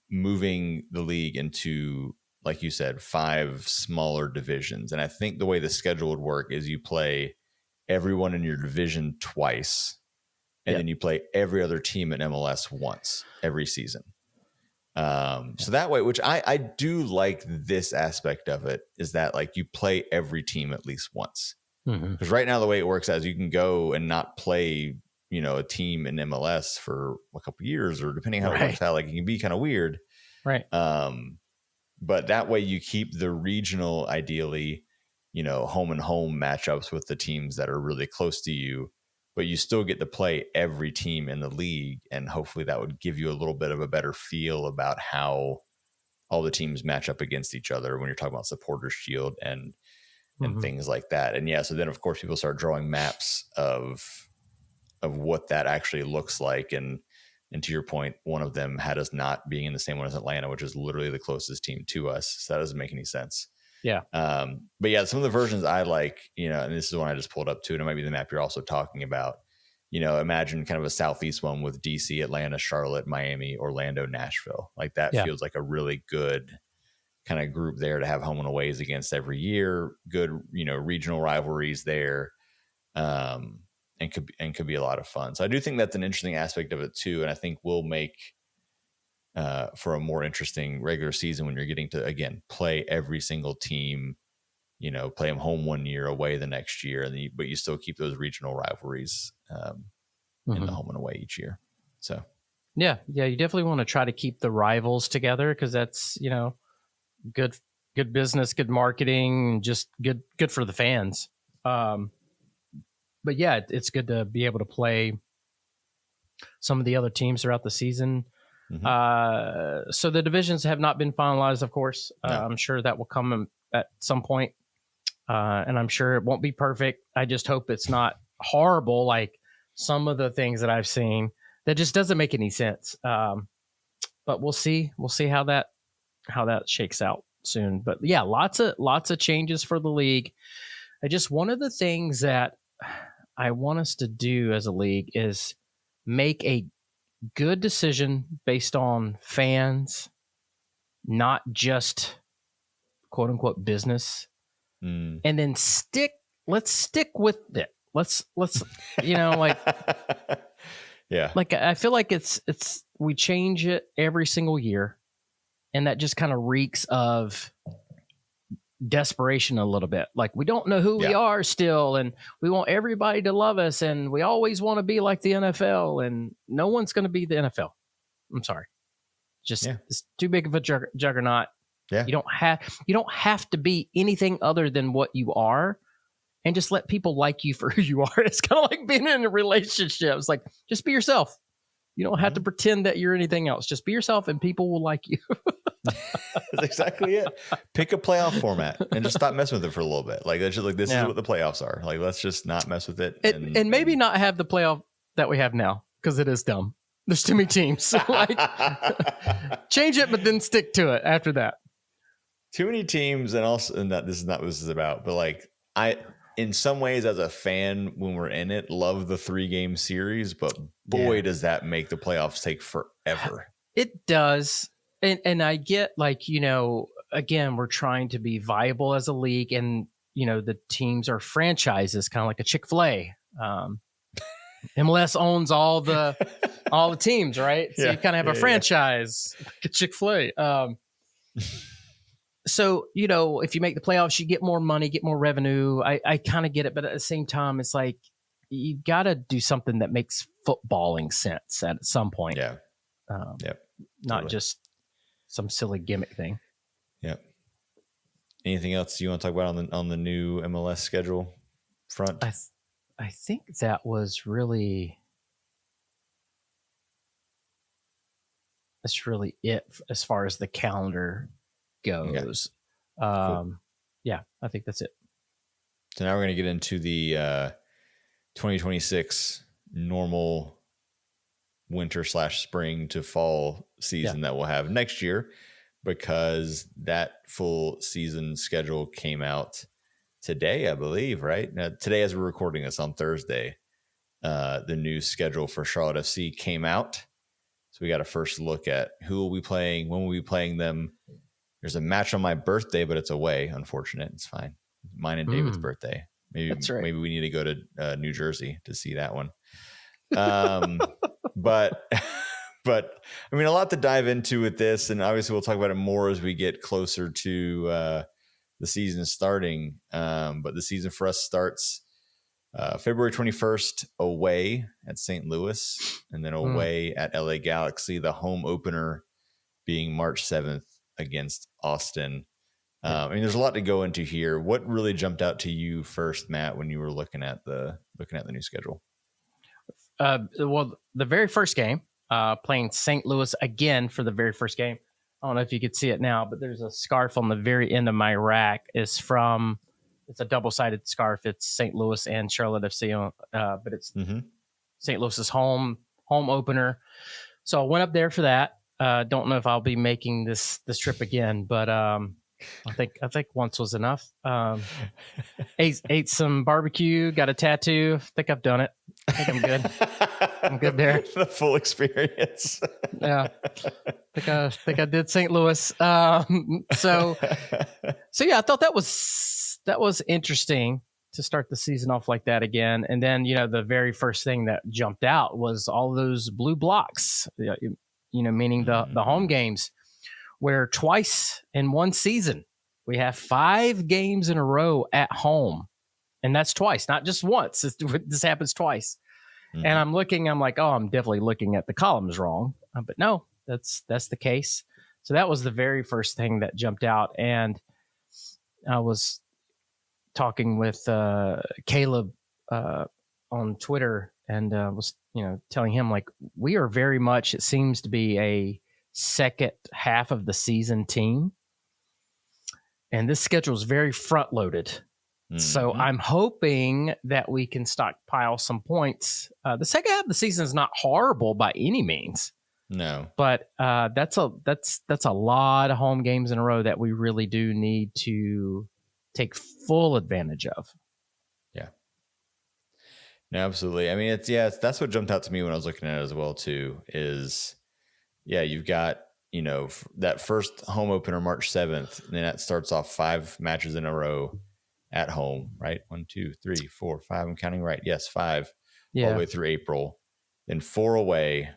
moving the league into, like you said, 5 smaller divisions. And I think the way the schedule would work is you play everyone in your division twice, and then you play every other team in MLS once every season. So that way, which I do like this aspect of it, is that like you play every team at least once. Because right now the way it works is you can go and not play, a team in MLS for a couple of years, or depending how it works out, like it can be kind of weird.
Right.
But that way you keep the regional, ideally, home and home matchups with the teams that are really close to you, but you still get to play every team in the league. And hopefully that would give you a little bit of a better feel about how all the teams match up against each other when you're talking about Supporters Shield and things like that. And so then of course people start drawing maps of what that actually looks like. And to your point, one of them had us not being in the same one as Atlanta, which is literally the closest team to us. So that doesn't make any sense.
Yeah.
But some of the versions I like, and this is the one I just pulled up too, and it might be the map you're also talking about. Imagine kind of a Southeast one with DC, Atlanta, Charlotte, Miami, Orlando, Nashville. Like that feels like a really good kind of group there to have home and aways against every year. Good, regional rivalries there. And could be a lot of fun. So I do think that's an interesting aspect of it too. And I think will make for a more interesting regular season when you're getting to, again, play every single team, play them home one year, away the next year. And but you still keep those regional rivalries in the home and away each year. So,
yeah, you definitely want to try to keep the rivals together, because that's, good business, good marketing, just good for the fans. But yeah, it's good to be able to play some of the other teams throughout the season. So the divisions have not been finalized, of course. No. I'm sure that will come at some point. And I'm sure it won't be perfect. I just hope it's not horrible like some of the things that I've seen that just doesn't make any sense. But we'll see. We'll see how that shakes out soon. But yeah, lots of changes for the league. One of the things that I want us to do as a league is make a good decision based on fans, not just quote unquote business. And then let's stick with it. Let's like
yeah.
Like I feel like it's we change it every single year, and that just kind of reeks of desperation a little bit. Like we don't know who we are still, and we want everybody to love us, and we always want to be like the NFL, and no one's going to be the NFL. I'm sorry. It's too big of a juggernaut.
Yeah.
You don't have to be anything other than what you are, and just let people like you for who you are. It's kind of like being in a relationship. It's like, just be yourself. You don't have to pretend that you're anything else. Just be yourself and people will like you.
That's exactly it. Pick a playoff format and just stop messing with it for a little bit. Like, that's just like, this is what the playoffs are. Like, let's just not mess with it.
And maybe not have the playoff that we have now, because it is dumb. There's too many teams. So like, change it, but then stick to it after that.
Too many teams, and this is not what this is about, but like in some ways as a fan, when we're in it, love the 3-game series, but boy, does that make the playoffs take forever.
It does. And I get, like, again, we're trying to be viable as a league, and, the teams are franchises, kind of like a Chick-fil-A. MLS owns all the teams, right? So you kind of have a franchise, like a Chick-fil-A. So, if you make the playoffs, you get more money, get more revenue. I kind of get it. But at the same time, it's like, you got to do something that makes footballing sense at some point.
Yeah.
Not just some silly gimmick thing.
Yeah. Anything else you want to talk about on the new MLS schedule front?
I think that was really... That's really it as far as the calendar goes. Cool. Yeah, I think that's it.
So now we're going to get into the 2026 normal winter/spring to fall season that we'll have next year, because that full season schedule came out today, I believe, right? Now, today, as we're recording this on Thursday, the new schedule for Charlotte FC came out. So we got a first look at who will be playing, when will we be playing them. There's a match on my birthday, but it's away. Unfortunate. It's fine. Mine and David's birthday. Maybe
That's right.
Maybe we need to go to New Jersey to see that one. But I mean, a lot to dive into with this, and obviously we'll talk about it more as we get closer to the season starting. But the season for us starts February 21st away at St. Louis, and then away at LA Galaxy. The home opener being March 7th against Austin. I mean, there's a lot to go into here. What really jumped out to you first, Matt, when you were looking at the new schedule?
Well, the very first game, playing St. Louis again for the very first game. I don't know if you could see it now, but there's a scarf on the very end of my rack. It's a double-sided scarf. It's St. Louis and Charlotte FC, but it's St. Louis's home opener. So I went up there for that. Don't know if I'll be making this trip again, but I think once was enough. Ate some barbecue, got a tattoo. I think I've done it. I think I'm good. I'm good there.
The full experience.
Yeah. I think I did St. Louis. So yeah, I thought that was interesting to start the season off like that again. And then, the very first thing that jumped out was all those blue blocks, meaning the home games, where twice in one season we have 5 games in a row at home. And that's twice, not just once. This happens twice. And I'm like, oh, I'm definitely looking at the columns wrong. But no, that's the case. So that was the very first thing that jumped out. And I was talking with Caleb on Twitter and was, telling him, like, we are very much, it seems to be a second half of the season team. And this schedule is very front loaded. So I'm hoping that we can stockpile some points. The second half of the season is not horrible by any means.
No,
but that's a lot of home games in a row that we really do need to take full advantage of. Yeah,
no, absolutely. I mean, that's what jumped out to me when I was looking at it as well too. Is you've got that first home opener March 7th, and then that starts off 5 matches in a row at home, right? 1, 2, 3, 4, 5. I'm counting right. Yes, 5 all the way through April. Then 4 away,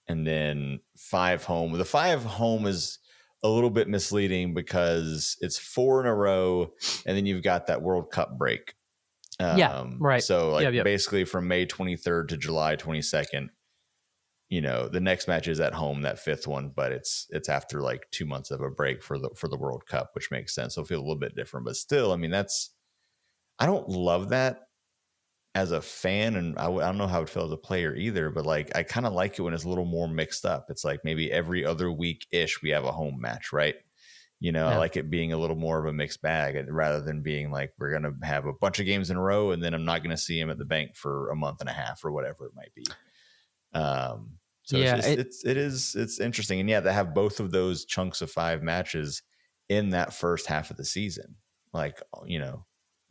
and then 5 home. The 5 home is a little bit misleading because it's 4 in a row, and then you've got that World Cup break.
Right.
So basically from May 23rd to July 22nd, the next match is at home, that 5th one, but it's after like 2 months of a break for the World Cup, which makes sense. So it'll feel a little bit different, but still, I mean, I don't love that as a fan, and I don't know how it feels as a player either, but like, I kind of like it when it's a little more mixed up. It's like maybe every other week-ish we have a home match, right? I like it being a little more of a mixed bag rather than being like, we're going to have a bunch of games in a row and then I'm not going to see him at the bank for a month and a half or whatever it might be. So it's interesting. And they have both of those chunks of 5 matches in that first half of the season. Like,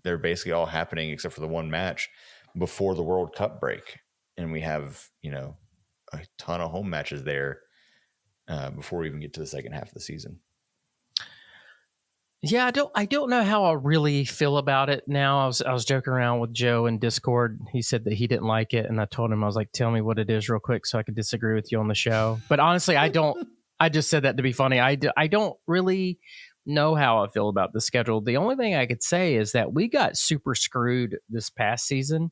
they're basically all happening except for the one match before the World Cup break. And we have, a ton of home matches there before we even get to the second half of the season.
Yeah, I don't know how I really feel about it now. I was joking around with Joe in Discord. He said that he didn't like it, and I told him, I was like, tell me what it is real quick so I could disagree with you on the show. But honestly, I don't. I just said that to be funny. I don't really know how I feel about the schedule. The only thing I could say is that we got super screwed this past season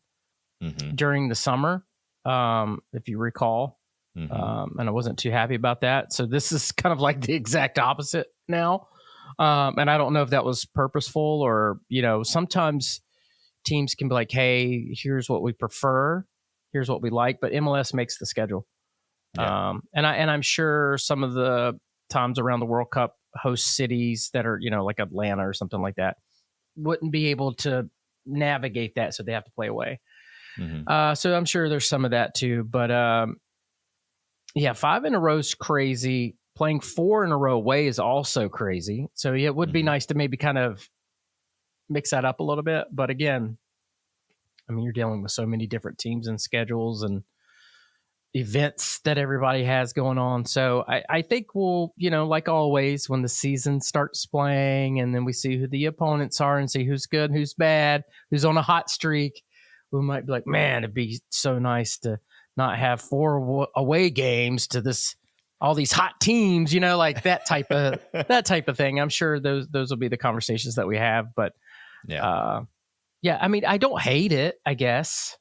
during the summer, if you recall, and I wasn't too happy about that. So this is kind of like the exact opposite now. And I don't know if that was purposeful or, sometimes teams can be like, hey, here's what we prefer. Here's what we like. But MLS makes the schedule. Yeah. And I'm sure some of the times around the World Cup host cities that are, like Atlanta or something like that wouldn't be able to navigate that. So they have to play away. So I'm sure there's some of that too. But 5 in a row is crazy. Playing 4 in a row away is also crazy. So it would be nice to maybe kind of mix that up a little bit. But again, I mean, you're dealing with so many different teams and schedules and events that everybody has going on. So I think we'll, like always, when the season starts playing and then we see who the opponents are and see who's good, who's bad, who's on a hot streak, we might be like, man, it'd be so nice to not have 4 away games to all these hot teams, like that type of thing. I'm sure those will be the conversations that we have. But yeah, I mean, I don't hate it, I guess.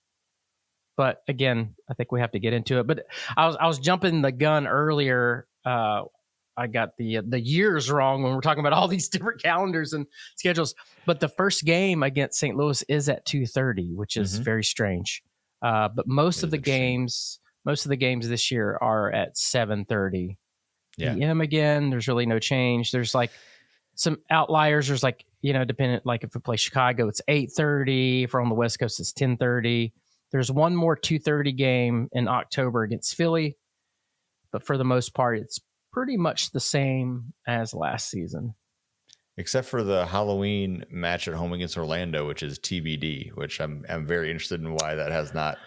But again, I think we have to get into it. But I was jumping the gun earlier. I got the years wrong when we're talking about all these different calendars and schedules. But the first game against St. Louis is at 2:30, which is very strange. But most of the games this year are at 7:30 p.m. again. There's really no change. There's like some outliers. There's like, dependent, like if we play Chicago, it's 8:30. If we're on the West Coast, it's 10:30. There's one more 2:30 game in October against Philly, but for the most part, it's pretty much the same as last season.
Except for the Halloween match at home against Orlando, which is TBD, which I'm very interested in why that has not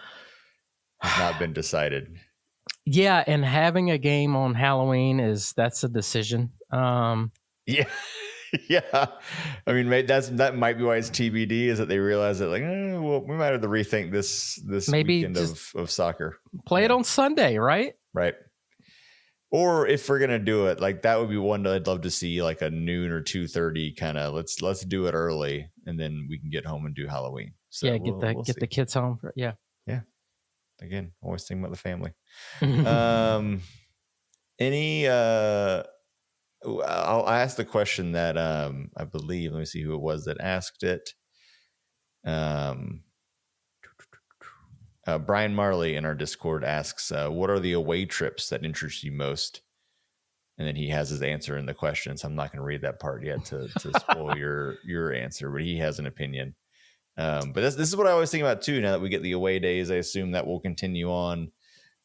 been decided.
Yeah, and having a game on Halloween that's a decision.
Yeah. Yeah, I mean, that might be why it's TBD, is that they realize that like, well, we might have to rethink this maybe weekend of soccer.
Play it on Sunday, right?
Right. Or if we're gonna do it, like that would be one that I'd love to see, like a noon or 2:30 kind of. Let's do it early, and then we can get home and do Halloween. So
yeah, get the kids home. Yeah.
Again, always thinking about the family. I'll ask the question that I believe, let me see who it was that asked it. Brian Marley in our Discord asks, what are the away trips that interest you most? And then he has his answer in the question. So I'm not going to read that part yet to spoil your answer, but he has an opinion. But this is what I always think about too. Now that we get the away days, I assume that will continue on.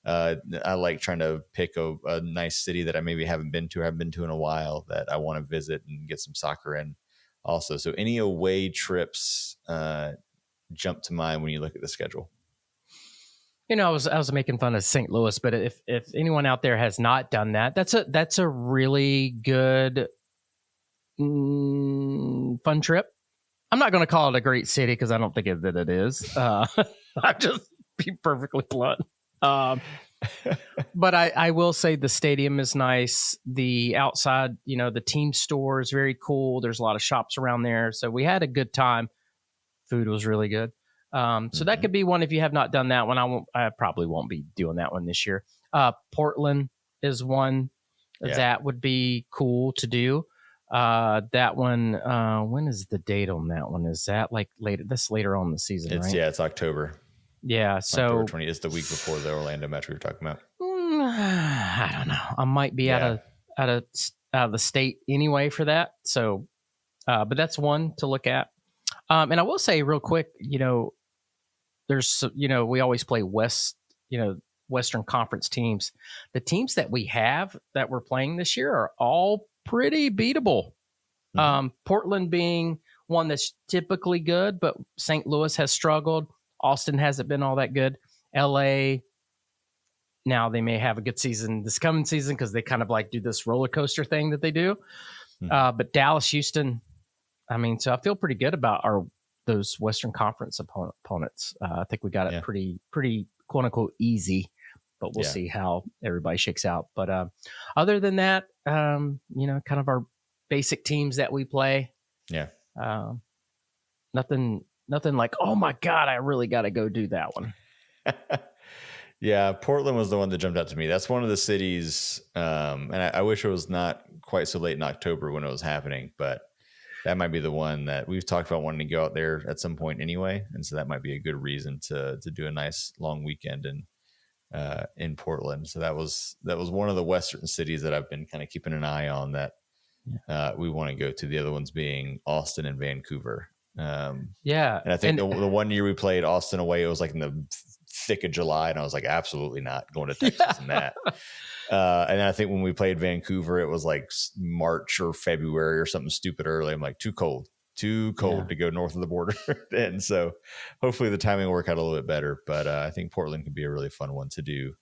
I like trying to pick a nice city that I maybe haven't been to in a while that I want to visit and get some soccer in also. So any away trips jump to mind when you look at the schedule?
I was making fun of St. Louis, but if anyone out there has not done that, that's a really good fun trip. I'm not going to call it a great city because I don't think that it is. I'll just be perfectly blunt. But I will say the stadium is nice. The outside, the team store is very cool. There's a lot of shops around there. So we had a good time. Food was really good. So that could be one if you have not done that one. I probably won't be doing that one this year. Portland is one that would be cool to do. That one, when is the date on that one? Is that like later? That's later on in the season, right?
Yeah, it's October.
Yeah, so
October 20 is the week before the Orlando match we were talking about.
I don't know. I might be out of the state anyway for that. So, but that's one to look at. And I will say real quick, there's we always play Western Conference teams. The teams that we have that we're playing this year are all pretty beatable. Portland being one that's typically good, but St. Louis has struggled. Austin hasn't been all that good. LA, now they may have a good season this coming season because they kind of like do this roller coaster thing that they do. But Dallas, Houston, I mean, so I feel pretty good about those Western Conference opponents. I think we got it pretty quote unquote easy, but we'll see how everybody shakes out. But other than that, kind of our basic teams that we play. Yeah. Nothing like, oh my God, I really got to go do that one.
Yeah, Portland was the one that jumped out to me. That's one of the cities, and I wish it was not quite so late in October when it was happening, but that might be the one that we've talked about wanting to go out there at some point anyway, and so that might be a good reason to do a nice long weekend in Portland. So that was one of the Western cities that I've been kind of keeping an eye on that we want to go to. The other ones being Austin and Vancouver. And I think the one year we played Austin away, it was like in the thick of July, and I was like, absolutely not going to Texas in that. And I think when we played Vancouver, it was like March or February or something stupid early. I'm like, too cold. too cold to go north of the border. And so hopefully the timing will work out a little bit better. But I think Portland could be a really fun one to do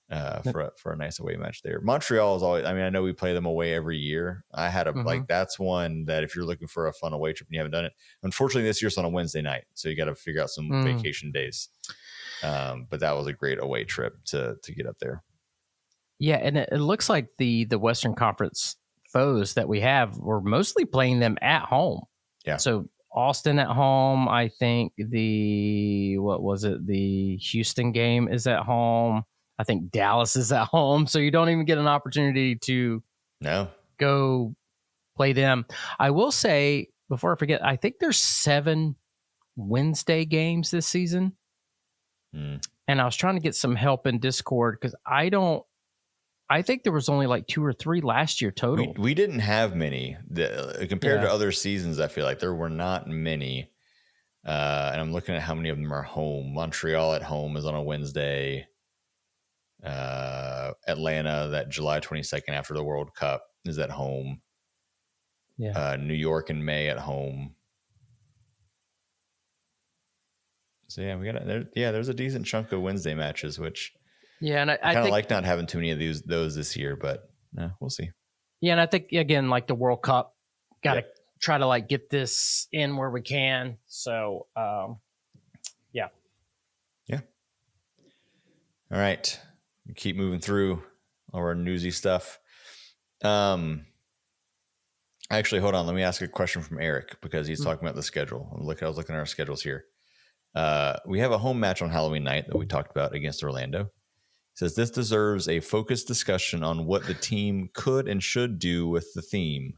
for a nice away match there. Montreal is always, I mean, I know we play them away every year. I had like, that's one that if you're looking for a fun away trip and you haven't done it, unfortunately this year's on a Wednesday night. So you got to figure out some vacation days. But that was a great away trip to get up there.
Yeah. And it looks like the Western Conference foes that we have, we're mostly playing them at home.
Yeah.
So Austin at home. I think the Houston game is at home. I think Dallas is at home. So you don't even get an opportunity to go play them. I will say, before I forget, I think there's 7 Wednesday games this season. And I was trying to get some help in Discord because I think there was only like 2 or 3 last year total.
We didn't have many compared to other seasons. I feel like there were not many. And I'm looking at how many of them are home. Montreal at home is on a Wednesday. Atlanta, that July 22nd after the World Cup, is at home.
Yeah.
New York in May at home. So yeah, there's a decent chunk of Wednesday matches, which
and I
kind of like not having too many of those this year, but we'll see.
Yeah, and I think again, like the World Cup, got to try to like get this in where we can. So yeah.
All right, keep moving through all our newsy stuff. Actually, hold on. Let me ask a question from Eric because he's talking about the schedule. I was looking at our schedules here. We have a home match on Halloween night that we talked about against Orlando. It says this deserves a focused discussion on what the team could and should do with the theme.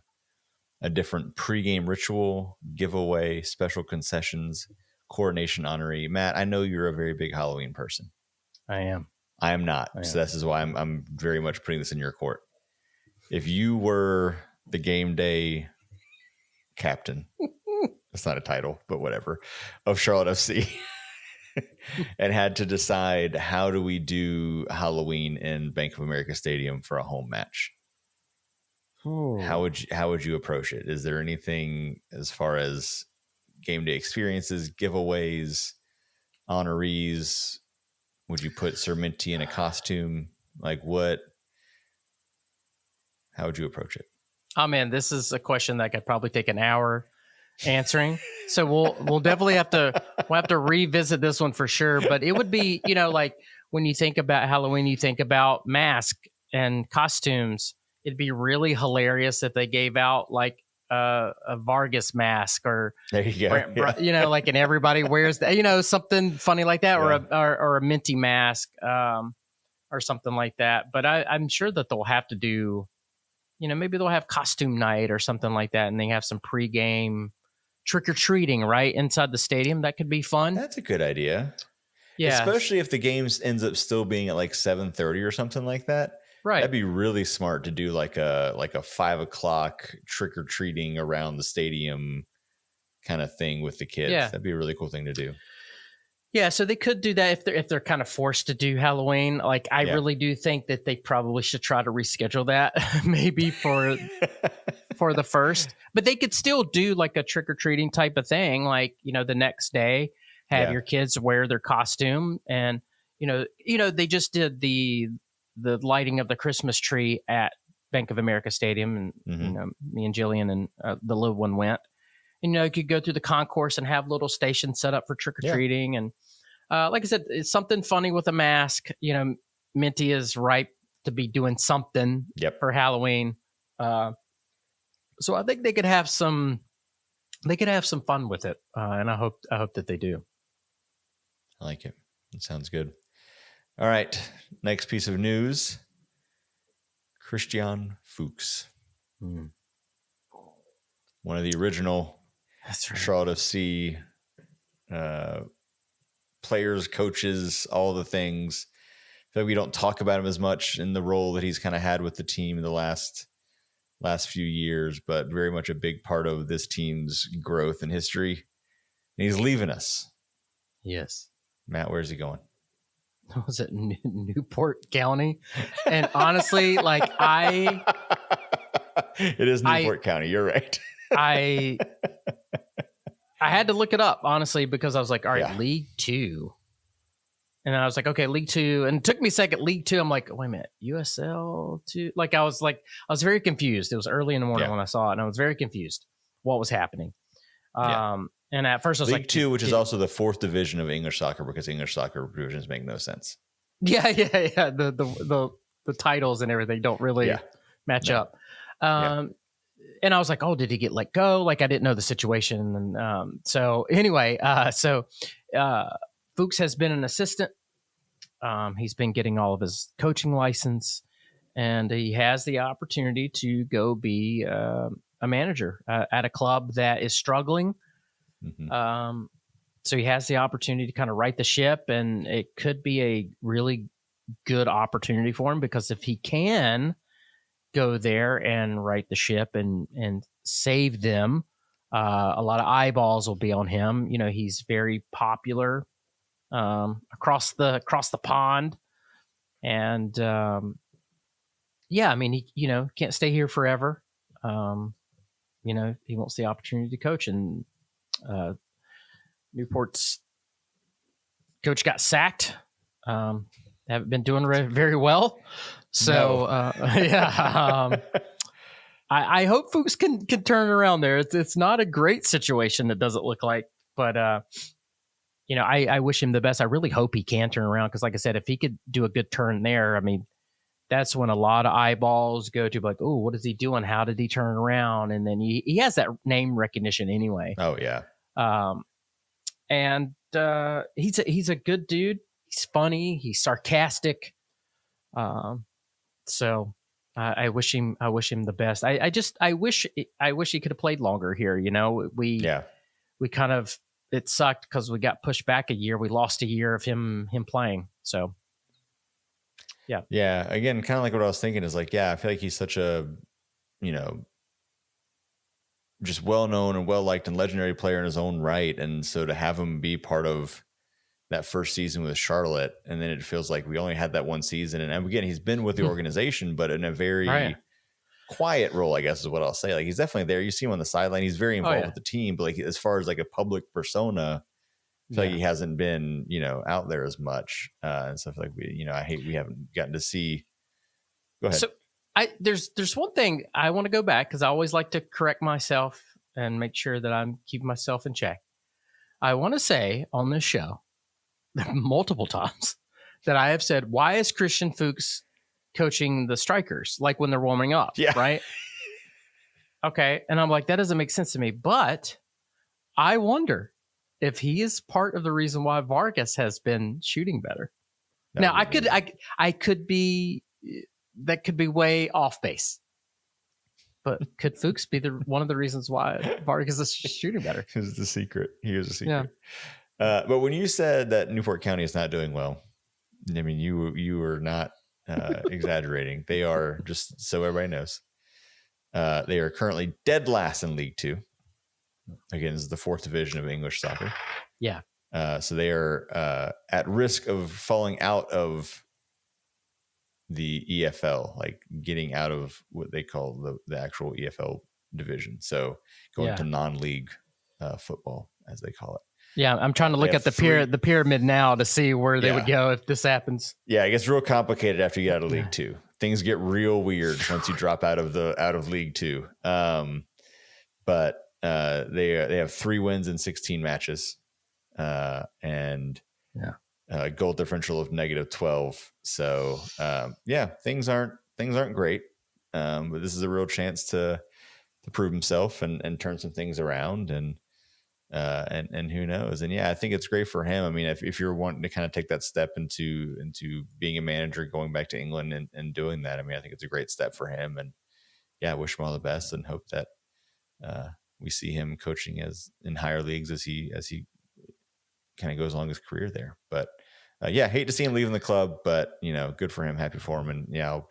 A different pregame ritual, giveaway, special concessions, coronation honoree. Matt, I know you're a very big Halloween person.
I am.
I am not. So this is why I'm very much putting this in your court. If you were the game day captain, that's not a title, but whatever, of Charlotte FC, and had to decide how do we do Halloween in Bank of America Stadium for a home match, how would you approach it? Is there anything as far as game day experiences, giveaways, honorees? Would you put Sir Minty in a costume? Like what? How would you approach it?
Oh man, this is a question that could probably take an hour answering. So we'll definitely have to revisit this one for sure. But it would be, like when you think about Halloween, you think about mask and costumes. It'd be really hilarious if they gave out like a Vargas mask or
there you go.
Like, and everybody wears that, something funny like that, or a Minty mask, or something like that. But I'm sure that they'll have to do, maybe they'll have costume night or something like that, and they have some pregame trick-or-treating right inside the stadium. That could be fun.
That's a good idea.
Yeah.
Especially if the game ends up still being at like 7:30 or something like that.
Right.
That'd be really smart to do like a 5:00 trick-or-treating around the stadium kind of thing with the kids.
Yeah.
That'd be a really cool thing to do.
Yeah, so they could do that if they're kind of forced to do Halloween. Like I really do think that they probably should try to reschedule that maybe for the first. But they could still do like a trick-or-treating type of thing, like, the next day have your kids wear their costume, and they just did the lighting of the Christmas tree at Bank of America Stadium, and me and Jillian and the little one went. And, you could go through the concourse and have little stations set up for trick-or-treating. And like I said, it's something funny with a mask. Minty is ripe to be doing something for Halloween. So I think they could have some fun with it. And I hope that they do.
I like it. It sounds good. All right. Next piece of news. Christian Fuchs. One of the original Charlotte FC players, coaches, all the things. I feel like we don't talk about him as much in the role that he's kind of had with the team in the last few years, but very much a big part of this team's growth and history. And he's leaving us.
Yes.
Matt, where's he going?
Was it Newport County? And honestly, like
it is Newport County. You're right.
I had to look it up, honestly, because I was like, all right,
Yeah.
League Two. And I was like, okay, League Two. And it took me a second, League Two. I'm like, wait a minute, USL Two? I was very confused. It was early in the morning when I saw it, and I was very confused what was happening. And at first I was
League
like,
Two, which is also the fourth division of English soccer, because English soccer divisions make no sense.
Yeah. The titles and everything don't really match up. And I was like, oh, did he get let go? Like, I didn't know the situation. And so anyway, Fuchs has been an assistant. He's been getting all of his coaching license, and he has the opportunity to go be a manager at a club that is struggling. Mm-hmm. So he has the opportunity to kind of right the ship, and it could be a really good opportunity for him, because if he can go there and right the ship and save them, a lot of eyeballs will be on him. You know, he's very popular across the pond, and I mean, he can't stay here forever. He wants the opportunity to coach, and Newport's coach got sacked. Haven't been doing very well. So, I hope Fuchs can turn around there. It's not a great situation, it doesn't look like, but I wish him the best. I really hope he can turn around, because like I said, if he could do a good turn there, I mean, that's when a lot of eyeballs go to like, oh, what is he doing? How did he turn around? And then he has that name recognition anyway.
Oh yeah.
And he's a good dude. He's funny. He's sarcastic. So I wish him the best. I wish he could have played longer here. You know, we kind of, it sucked because we got pushed back a year. We lost a year of him playing. So
yeah. Again, kind of like what I was thinking is like, I feel like he's such a, just well-known and well-liked and legendary player in his own right. And so to have him be part of that first season with Charlotte, and then it feels like we only had that one season. And again, he's been with the organization, but in a very quiet role, I guess is what I'll say. Like, he's definitely there. You see him on the sideline. He's very involved with the team, but like, as far as like a public persona, I feel like he hasn't been, out there as much. And stuff like we haven't gotten to see. Go ahead.
So there's one thing I want to go back, because I always like to correct myself and make sure that I'm keeping myself in check. I want to say on this show multiple times that I have said, why is Christian Fuchs coaching the strikers like when they're warming up? Yeah. Right. Okay. And I'm like, that doesn't make sense to me, but I wonder if he is part of the reason why Vargas has been shooting better. Now I could be, that could be way off base, but could Fuchs be one of the reasons why Vargas is shooting better?
Here's the secret. Yeah. But when you said that Newport County is not doing well, I mean, you were not exaggerating. They are, just so everybody knows, they are currently dead last in League Two. Again, this is the fourth division of English soccer.
Yeah.
So they are at risk of falling out of the EFL, like getting out of what they call the actual EFL division. So going to non-league football, as they call it.
Yeah, I'm trying to look at the pyramid now to see where they would go if this happens.
Yeah, it gets real complicated after you get out of League Two. Things get real weird once you drop out of League Two. But they have 3 wins in 16 matches, and a goal differential of -12. So things aren't great. But this is a real chance to prove himself and turn some things around, and who knows? And I think it's great for him. I mean, if you're wanting to kind of take that step into being a manager, going back to England and doing that, I mean, I think it's a great step for him. And I wish him all the best, and hope that we see him coaching in higher leagues as he kind of goes along his career there. But hate to see him leaving the club, but good for him, happy for him. And I'll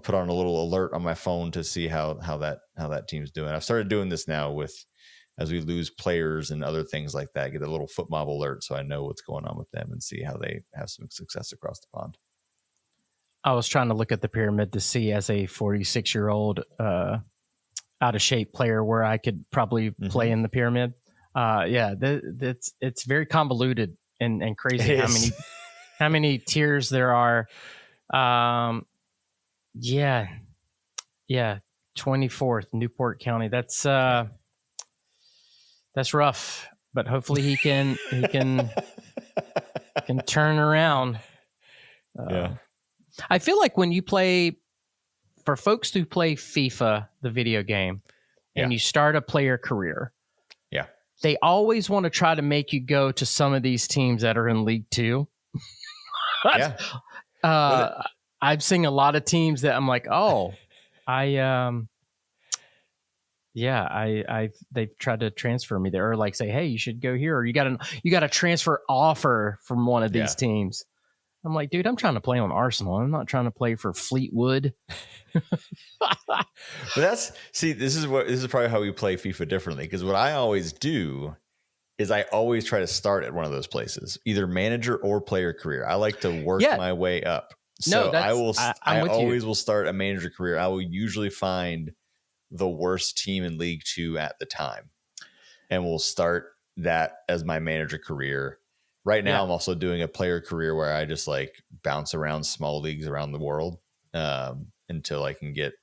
put on a little alert on my phone to see how that team's doing. I've started doing this now as we lose players and other things like that, get a little foot mob alert so I know what's going on with them and see how they have some success across the pond.
I was trying to look at the pyramid to see, as a 46-year-old, out of shape player where I could probably play in the pyramid. It's very convoluted and crazy how many tiers there are. 24th Newport County. That's rough, but hopefully he can can turn around. I feel like when you play, for folks who play FIFA, the video game, and you start a player career, they always want to try to make you go to some of these teams that are in League Two. I've seen a lot of teams that I'm like, they've tried to transfer me there, or like say, hey, you should go here, or you got a transfer offer from one of these teams. I'm like, dude, I'm trying to play on Arsenal. I'm not trying to play for Fleetwood.
But this is probably how we play FIFA differently. Because what I always do is I always try to start at one of those places, either manager or player career. I like to work my way up. So I always will start a manager career. I will usually find the worst team in League Two at the time, and we'll start that as my manager career. Right now, I'm also doing a player career where I just like bounce around small leagues around the world until I can get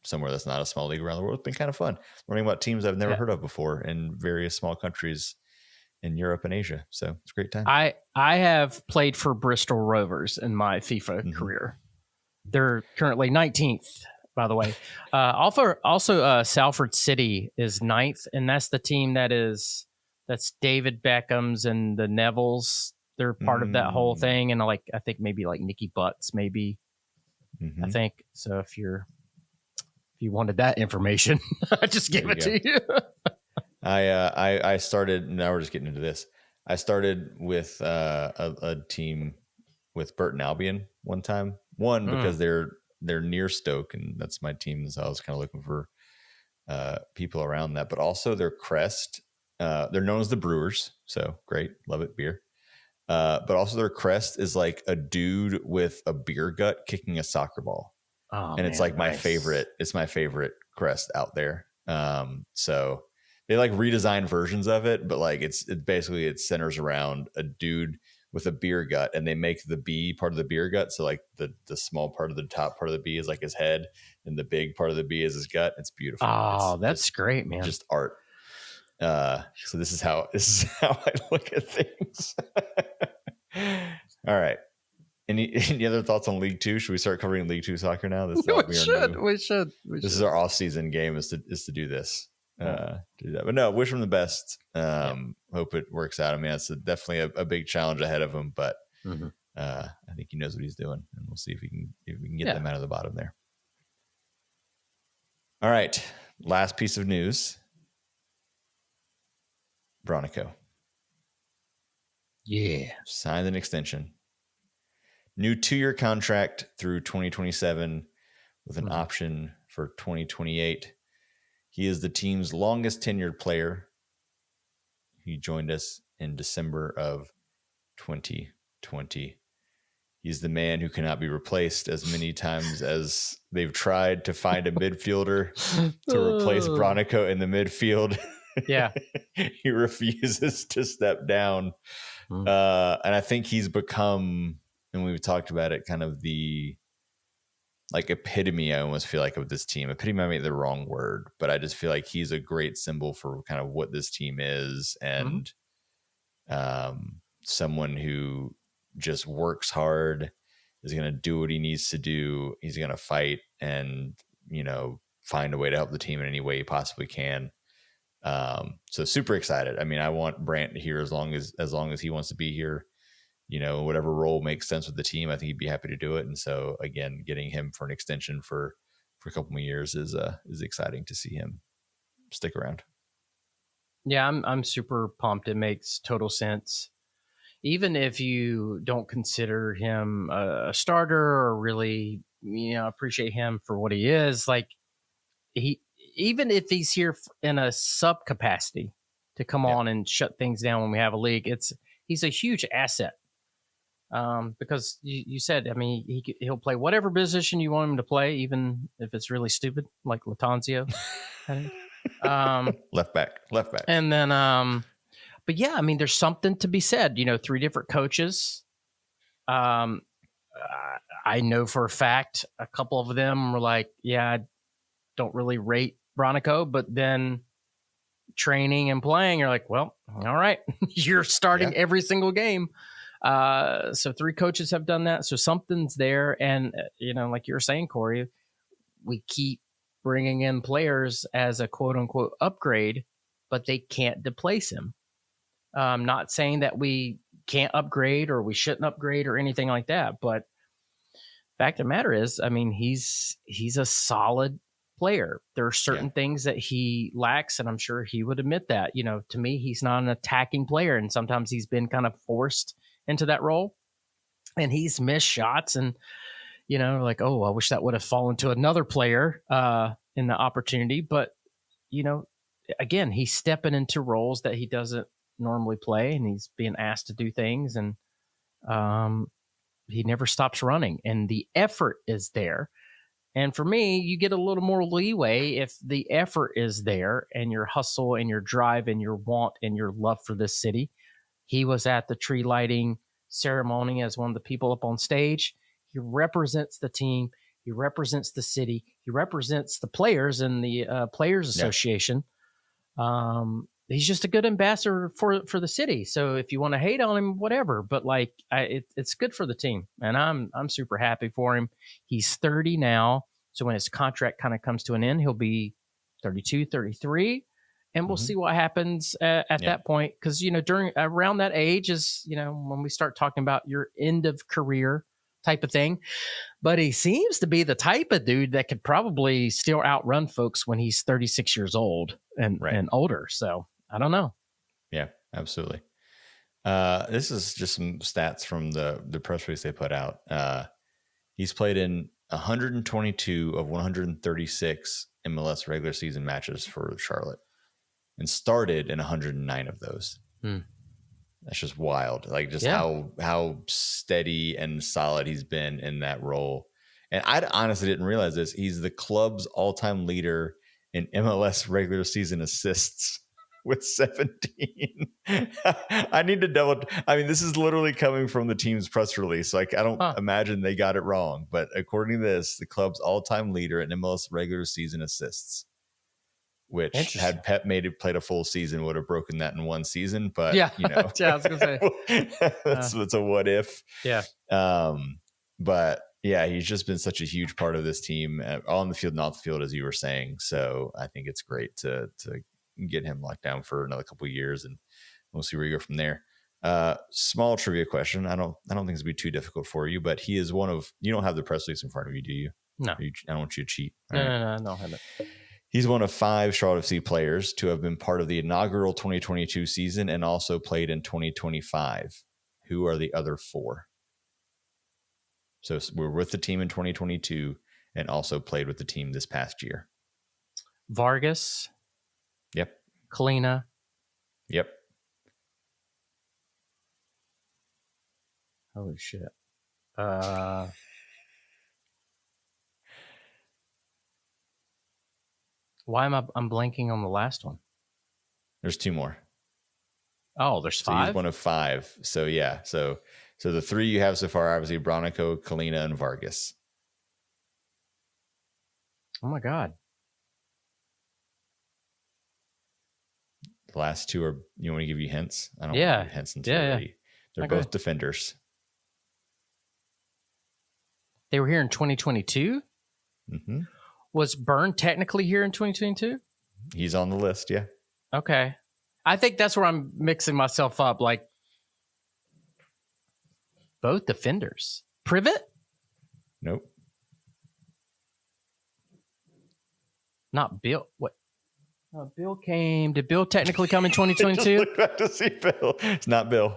somewhere that's not a small league around the world. It's been kind of fun learning about teams I've never heard of before in various small countries in Europe and Asia. So it's a great time.
I have played for Bristol Rovers in my FIFA career. They're currently 19th, by the way. Also, Salford City is 9th, and that's the team that's David Beckham's and the Nevilles. They're part of that whole thing, and I think maybe like Nicky Butts, maybe. I think so. If you wanted that information, I just gave it to you.
I started. Now we're just getting into this. I started with a team with Burton Albion one time. Because they're near Stoke, and that's my team. So I was kind of looking for people around that, but also their crest. They're known as the Brewers, so great, love it, beer. But also their crest is like a dude with a beer gut kicking a soccer ball, and it's like my favorite. It's my favorite crest out there. So they like redesigned versions of it, but like it centers around a dude with a beer gut, and they make the B part of the beer gut. So like the small part of the top part of the B is like his head, and the big part of the B is his gut. It's beautiful.
Oh, that's great, man.
Just art. So this is how I look at things. All right. Any other thoughts on League Two? Should we start covering League Two soccer now? We should. This is our off-season game is to do this. Do that. But no, wish him the best. Hope it works out. I mean, it's definitely a big challenge ahead of him, but I think he knows what he's doing, and we'll see if we can get them out of the bottom there. All right. Last piece of news. Bronico.
Yeah.
Signed an extension. New 2-year contract through 2027 with an option for 2028. He is the team's longest tenured player. He joined us in December of 2020. He's the man who cannot be replaced as many times as they've tried to find a midfielder to replace Bronico in the midfield.
Yeah.
He refuses to step down. And I think he's become, and we've talked about it, kind of the like epitome, I almost feel like, of this team. Epitome might be the wrong word, but I just feel like he's a great symbol for kind of what this team is, and someone who just works hard, is going to do what he needs to do. He's going to fight and, find a way to help the team in any way he possibly can. So super excited. I mean, I want Brandt here as long as he wants to be here. Whatever role makes sense with the team, I think he'd be happy to do it. And so again, getting him for an extension for a couple more years is exciting to see him stick around.
Yeah, I'm super pumped. It makes total sense. Even if you don't consider him a starter or really, appreciate him for what he is, like even if he's here in a sub capacity to come on and shut things down when we have a league, he's a huge asset. Because you said, I mean, he'll play whatever position you want him to play, even if it's really stupid, like Latanzio.
Left back.
And then, but yeah, I mean, there's something to be said. 3 different coaches. I know for a fact a couple of them were like, yeah, I don't really rate Bronico, but then training and playing, you're like, well, all right, you're starting every single game. So 3 coaches have done that. So something's there. And, like you were saying, Corey, we keep bringing in players as a quote unquote upgrade, but they can't displace him. I'm not saying that we can't upgrade or we shouldn't upgrade or anything like that. But fact of the matter is, I mean, he's a solid player. There are certain things that he lacks, and I'm sure he would admit that. To me, he's not an attacking player, and sometimes he's been kind of forced into that role, and he's missed shots, and like, oh, I wish that would have fallen to another player in the opportunity. But again, he's stepping into roles that he doesn't normally play, and he's being asked to do things, and he never stops running, and the effort is there. And for me, you get a little more leeway if the effort is there and your hustle and your drive and your want and your love for this city. He was at the tree lighting ceremony as one of the people up on stage. He represents the team. He represents the city. He represents the players and the Players Association. He's just a good ambassador for the city. So if you want to hate on him, whatever. But it's good for the team, and I'm super happy for him. He's 30 now, so when his contract kind of comes to an end, he'll be 32, 33, and we'll see what happens at that point. Because during around that age is when we start talking about your end of career type of thing. But he seems to be the type of dude that could probably still outrun folks when he's 36 years old and older. So I don't know.
Yeah, absolutely. This is just some stats from the press release they put out. He's played in 122 of 136 MLS regular season matches for Charlotte and started in 109 of those. That's just wild. Like just how steady and solid he's been in that role. And I honestly didn't realize this. He's the club's all-time leader in MLS regular season assists with 17. I need to this is literally coming from the team's press release. Like I don't imagine they got it wrong, but according to this, the club's all-time leader in MLS regular season assists, which had Pep played a full season, would have broken that in one season. But
I was gonna say
it's a what if.
Yeah.
But yeah, he's just been such a huge part of this team, on the field and off the field, as you were saying. So I think it's great to get him locked down for another couple of years, and we'll see where you go from there. Small trivia question. I don't think it's gonna be too difficult for you, but he is one of, you don't have the press release in front of you, do you?
No.
I don't want you to cheat.
No, I don't have it.
He's one of 5 Charlotte FC players to have been part of the inaugural 2022 season and also played in 2025. Who are the other 4? So we're with the team in 2022 and also played with the team this past year.
Vargas.
Yep.
Kalina.
Yep.
Holy shit. Why am I'm blanking on the last one?
There's 2 more.
Oh, there's 5?
So he's one of 5. So yeah. So the 3 you have so far, obviously Bronico, Kalina, and Vargas.
Oh my God.
The last 2 are, you want me to give you hints? I don't want to give hints until ready. They're both defenders.
They were here in 2022?
Mm-hmm.
Was Byrne technically here in 2022?
He's on the list, yeah.
Okay. I think that's where I'm mixing myself up. Like, both defenders. Privet?
Nope.
Not Bill. What? Bill came. Did Bill technically come in 2022?
Look back to see Bill. It's not Bill.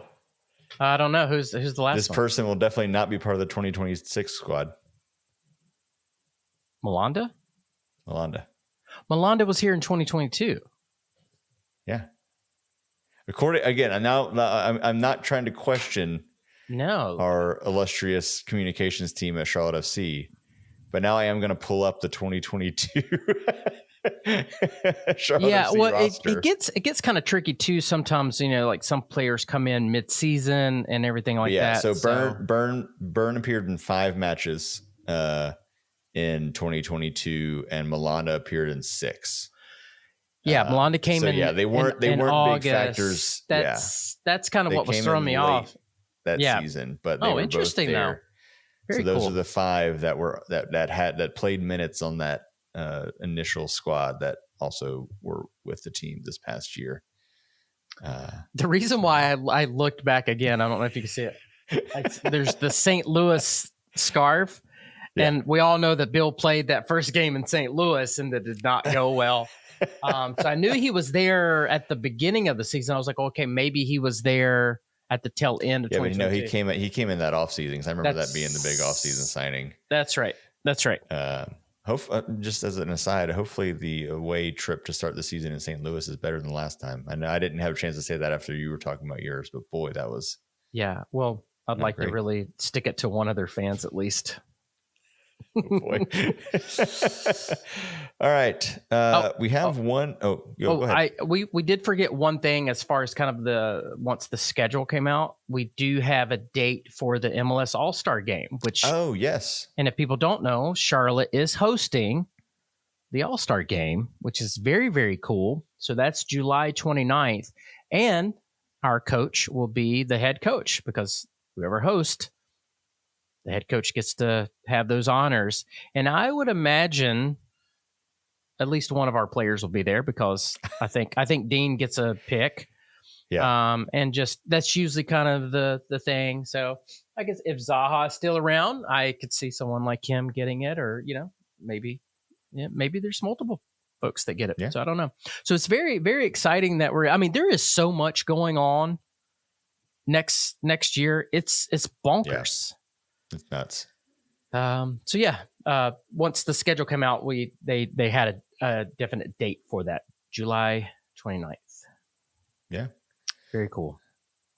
I don't know. Who's the last one?
This person will definitely not be part of the 2026 squad.
Malanda?
Malanda
was here in 2022.
Yeah. According again, I'm not trying to question
No.
our illustrious communications team at Charlotte FC. But now I am going to pull up the 2022 Charlotte FC
well,
roster.
it gets kind of tricky too. Sometimes, like some players come in mid-season and everything like that.
So Burn appeared in 5 matches in 2022, and Milanda appeared in 6.
Yeah, Milanda came in.
Yeah, they weren't big factors.
That's kind of what was throwing me off
that season. But they were
interesting
both there.
though. Very
so those
cool.
are the 5 that played minutes on that initial squad that also were with the team this past year.
The reason why I looked back again, I don't know if you can see it. There's the St. Louis scarf, and we all know that Bill played that first game in St. Louis, and that did not go well. So I knew he was there at the beginning of the season. I was like, okay, maybe he was there at the tail end of 2022.
But he came in that offseason, because I remember that being the big offseason signing.
That's right.
Just as an aside, hopefully the away trip to start the season in St. Louis is better than last time. I know I didn't have a chance to say that after you were talking about yours, but boy, that was
well, I'd like to really stick it to one of their fans at least.
Oh boy. All right. We have one. Go ahead.
We did forget one thing as far as kind of once the schedule came out, we do have a date for the MLS All-Star game, which,
yes.
And if people don't know, Charlotte is hosting the All-Star game, which is very, very cool. So that's July 29th. And our coach will be the head coach, because whoever hosts, the head coach gets to have those honors. And I would imagine at least one of our players will be there, because I think Dean gets a pick.
Yeah.
And just that's usually kind of the thing. So I guess if Zaha is still around, I could see someone like him getting it, or maybe there's multiple folks that get it. Yeah. So I don't know. So it's very, very exciting that there is so much going on next year. It's bonkers.
Yeah. It's nuts.
Once the schedule came out, they had a definite date for that, July 29th.
Yeah.
Very cool.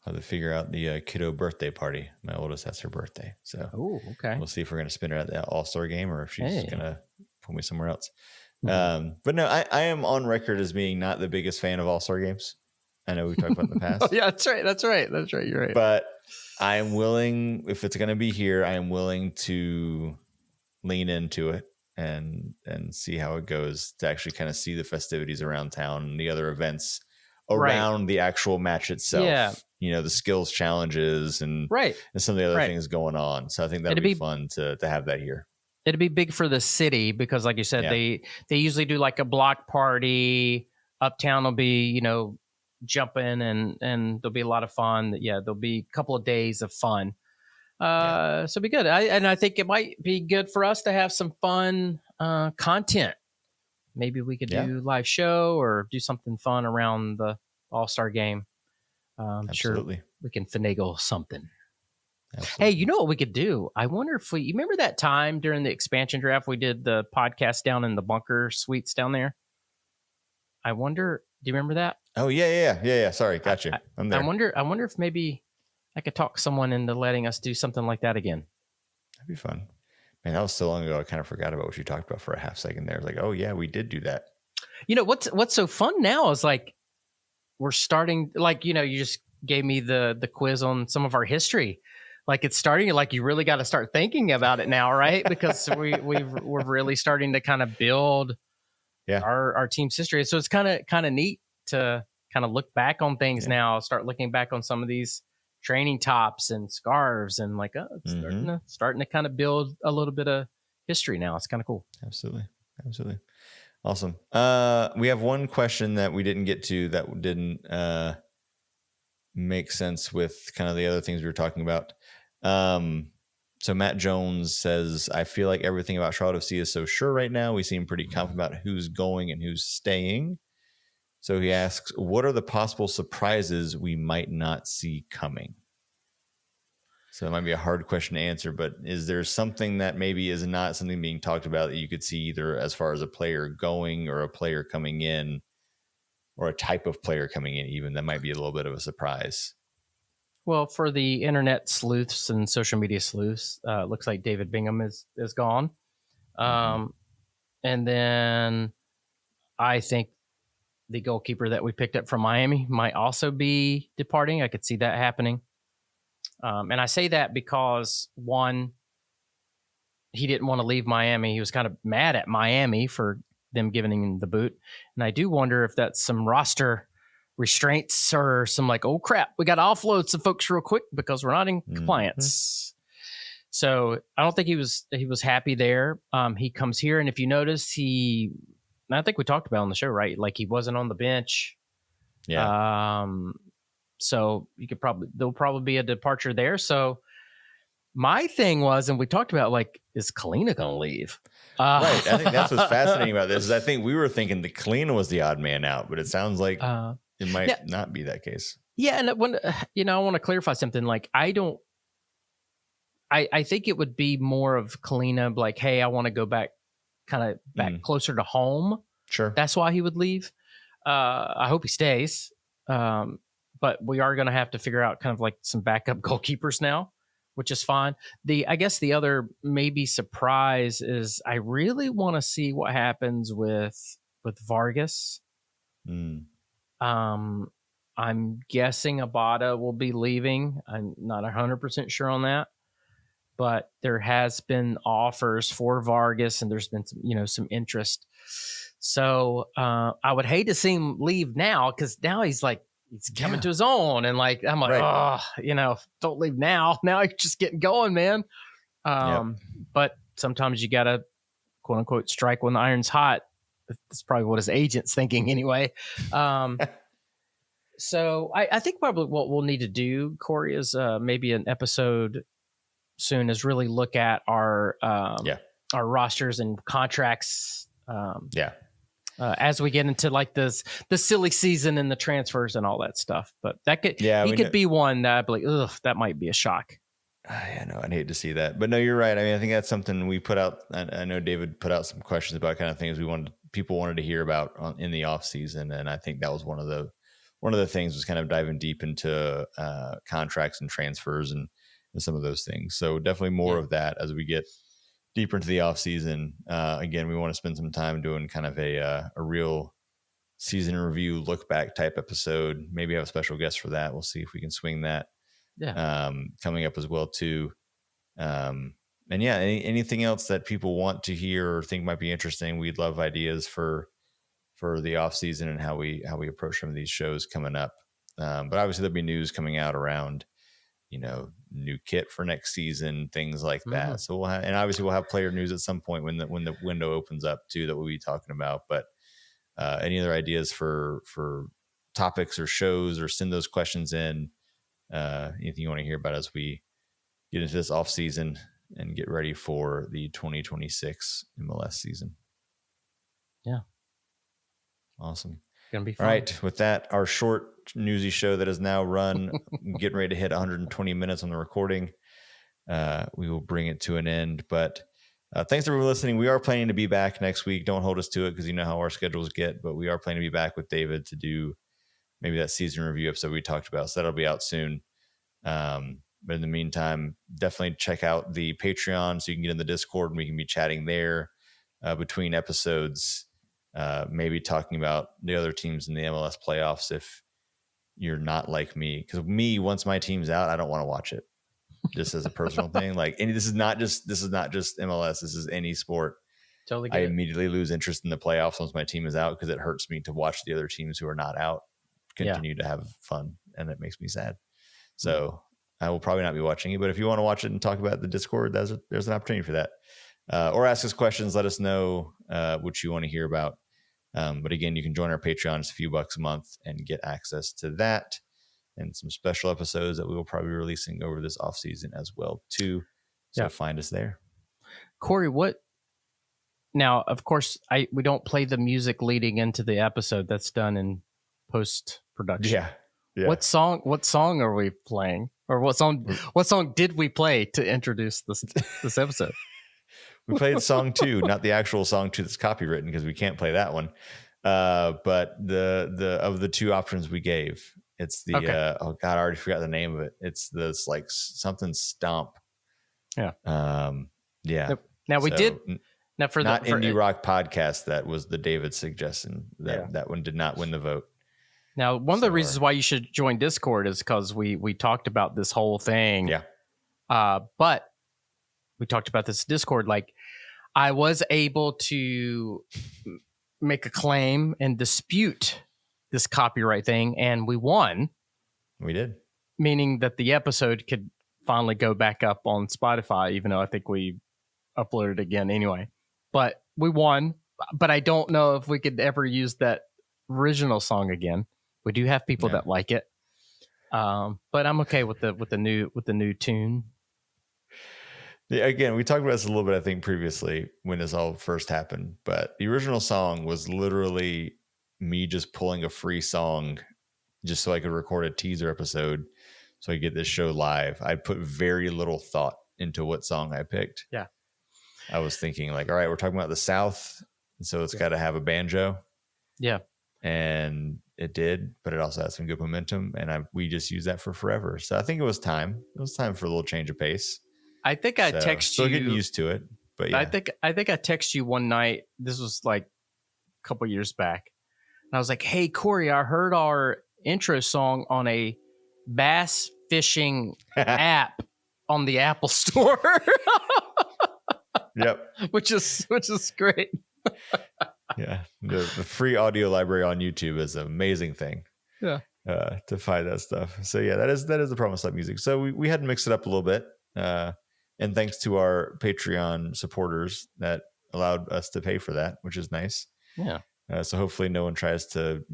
I'll have to figure out the kiddo birthday party. My oldest has her birthday. So
okay.
We'll see if we're going to spend her at the All-Star game, or if she's going to put me somewhere else. Mm-hmm. But no, I am on record as being not the biggest fan of All-Star games. I know we've talked about in the past.
Yeah, that's right. You're right.
But I am willing, if it's going to be here, I am willing to lean into it and see how it goes, to actually kind of see the festivities around town and the other events around the actual match itself. Yeah. The skills challenges and some of the other things going on. So I think that'd be fun to have that here.
It'd be big for the city, because like you said, they usually do like a block party. Uptown will be, jumping and there'll be a lot of fun. Yeah, there'll be a couple of days of fun. So it'll be good. I think it might be good for us to have some fun content. Maybe we could do live show or do something fun around the All-Star game.
Absolutely.
Sure we can finagle something.
Absolutely.
Hey, you know what we could do? I wonder if you remember that time during the expansion draft, we did the podcast down in the bunker suites down there? I wonder, do you remember that?
Oh, yeah. Sorry, got you. I'm there.
I wonder if maybe I could talk someone into letting us do something like that again.
That'd be fun. Man, that was so long ago. I kind of forgot about what you talked about for a half second there. Like, oh yeah, we did do that.
What's so fun now is like we're starting, like, you just gave me the quiz on some of our history. Like it's starting, like you really got to start thinking about it now, right? Because we're really starting to kind of build our team's history. So it's kind of neat to kind of look back on things now, start looking back on some of these training tops and scarves, and like, it's starting to kind of build a little bit of history now. It's kind of cool.
Absolutely. Awesome. We have one question that we didn't get to that didn't make sense with kind of the other things we were talking about. So Matt Jones says, I feel like everything about Charlotte FC is so sure right now. We seem pretty confident about who's going and who's staying. So he asks, what are the possible surprises we might not see coming? So it might be a hard question to answer, but is there something that maybe is not something being talked about that you could see either as far as a player going or a player coming in, or a type of player coming in even, that might be a little bit of a surprise?
Well, for the internet sleuths and social media sleuths, looks like David Bingham is gone. And then I think the goalkeeper that we picked up from Miami might also be departing. I could see that happening. And I say that because, one, he didn't want to leave Miami. He was kind of mad at Miami for them giving him the boot. And I do wonder if that's some roster restraints or some like, oh crap, we got to offload some folks real quick because we're not in compliance. So I don't think he was happy there. He comes here, and if you notice, I think we talked about it on the show, right? Like he wasn't on the bench.
Yeah.
So there'll probably be a departure there. So my thing was, and we talked about, like, is Krneta going to leave?
Right. I think that's what's fascinating about this is I think we were thinking that Krneta was the odd man out, but it sounds like it might not be that case.
Yeah. And when, I want to clarify something. Like, I think it would be more of Krneta, like, hey, I want to go back closer to home.
Sure.
That's why he would leave. I hope he stays. But we are going to have to figure out kind of like some backup goalkeepers now, which is fine. I guess the other maybe surprise is I really want to see what happens with Vargas. I'm guessing Abada will be leaving. I'm not 100% sure on that, but there has been offers for Vargas, and there's been some interest. So I would hate to see him leave now, because now he's coming to his own, and like I'm like, right. Don't leave now. Now he's just getting going, man. But sometimes you gotta, quote unquote, strike when the iron's hot. That's probably what his agent's thinking anyway. So I think probably what we'll need to do, Corey, is maybe an episode soon is really look at our rosters and contracts. As we get into like the silly season and the transfers and all that stuff, but that could could be one that I'd be like, that might be a shock.
Yeah, no, I'd hate to see that, but no, you're right. I mean, I think that's something we put out. I know David put out some questions about kind of things people wanted to hear about in the off season, and I think that was one of the things was kind of diving deep into contracts and transfers and some of those things. So definitely more of that as we get deeper into the off season. Again, we want to spend some time doing kind of a real season review, look back type episode. Maybe have a special guest for that. We'll see if we can swing that. Coming up as well too. Anything else that people want to hear or think might be interesting, we'd love ideas for the off season and how we approach some of these shows coming up. But obviously there'll be news coming out around, new kit for next season, things like that. So we'll have player news at some point when the window opens up too, that we'll be talking about. But any other ideas for topics or shows, or send those questions in, anything you want to hear about as we get into this off season and get ready for the 2026 MLS season.
Yeah.
Awesome.
Gonna be fun.
All right. With that, our short newsy show that is now run, getting ready to hit 120 minutes on the recording. We will bring it to an end, but thanks everyone for listening. We are planning to be back next week. Don't hold us to it, because you know how our schedules get, but we are planning to be back with David to do maybe that season review episode we talked about. So that'll be out soon. But in the meantime, definitely check out the Patreon so you can get in the Discord and we can be chatting there between episodes, maybe talking about the other teams in the MLS playoffs if you're not like me. Because once my team's out, I don't want to watch it. Just as a personal thing. Like, and this is not just MLS. This is any sport.
Totally.
I immediately lose interest in the playoffs once my team is out, because it hurts me to watch the other teams who are not out continue to have fun, and it makes me sad. So I will probably not be watching it, but if you want to watch it and talk about the Discord, there's an opportunity for that. Or ask us questions. Let us know what you want to hear about. But again, you can join our Patreon. It's a few bucks a month and get access to that and some special episodes that we will probably be releasing over this off season as well too. So find us there.
Corey, now, of course, we don't play the music leading into the episode. That's done in post-production.
Yeah.
What song are we playing? Or what song did we play to introduce this episode?
We played song 2, not the actual song 2 that's copywritten, because we can't play that one. But the of the two options we gave, It's the oh god, I already forgot the name of it. It's this like something stomp.
Yeah.
Yeah.
Now we did. Now for
not
the
indie rock podcast, that was the David suggestion. That one did not win the vote.
Now, one of the reasons why you should join Discord is because we talked about this whole thing.
Yeah.
But we talked about this Discord. Like, I was able to make a claim and dispute this copyright thing, and we won.
We did.
Meaning that the episode could finally go back up on Spotify, even though I think we uploaded again anyway. But we won. But I don't know if we could ever use that original song again. We do have people that like it. But I'm okay with the new tune.
Yeah, again, we talked about this a little bit, I think, previously when this all first happened. But the original song was literally me just pulling a free song just so I could record a teaser episode so I could get this show live. I put very little thought into what song I picked.
Yeah.
I was thinking like, all right, we're talking about the South, so it's got to have a banjo.
Yeah.
And it did, but it also had some good momentum, and we just used that for forever. So I think it was time. It was time for a little change of pace.
I think I texted you.
Still getting used to it, but yeah.
I think I texted you one night. This was like a couple years back, and I was like, "Hey Corey, I heard our intro song on a bass fishing app on the Apple Store."
Yep,
which is great.
Yeah, the free audio library on YouTube is an amazing thing.
Yeah,
to find that stuff. So yeah, that is the problem with Slap Music. So we had to mix it up a little bit, and thanks to our Patreon supporters that allowed us to pay for that, which is nice.
Yeah.
So hopefully no one tries to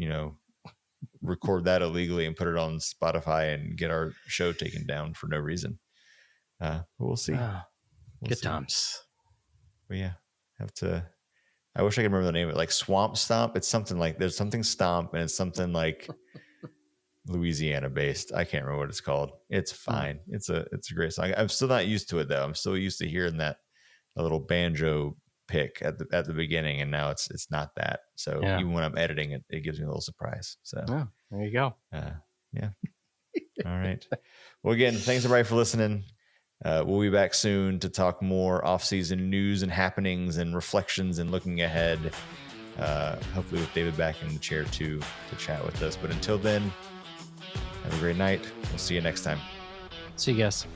record that illegally and put it on Spotify and get our show taken down for no reason. But we'll see.
Good times.
But yeah, I wish I could remember the name of it, like Swamp Stomp. It's something like there's something Stomp, and it's something like Louisiana based. I can't remember what it's called. It's fine. It's a great song. I'm still not used to it though. I'm still used to hearing that a little banjo pick at the beginning, and now it's not that. So even when I'm editing it, it gives me a little surprise. So
there you go.
Yeah. All right. Well, again, thanks everybody for listening. We'll be back soon to talk more off-season news and happenings and reflections and looking ahead. Hopefully with David back in the chair too to chat with us. But until then, have a great night. We'll see you next time.
See you guys.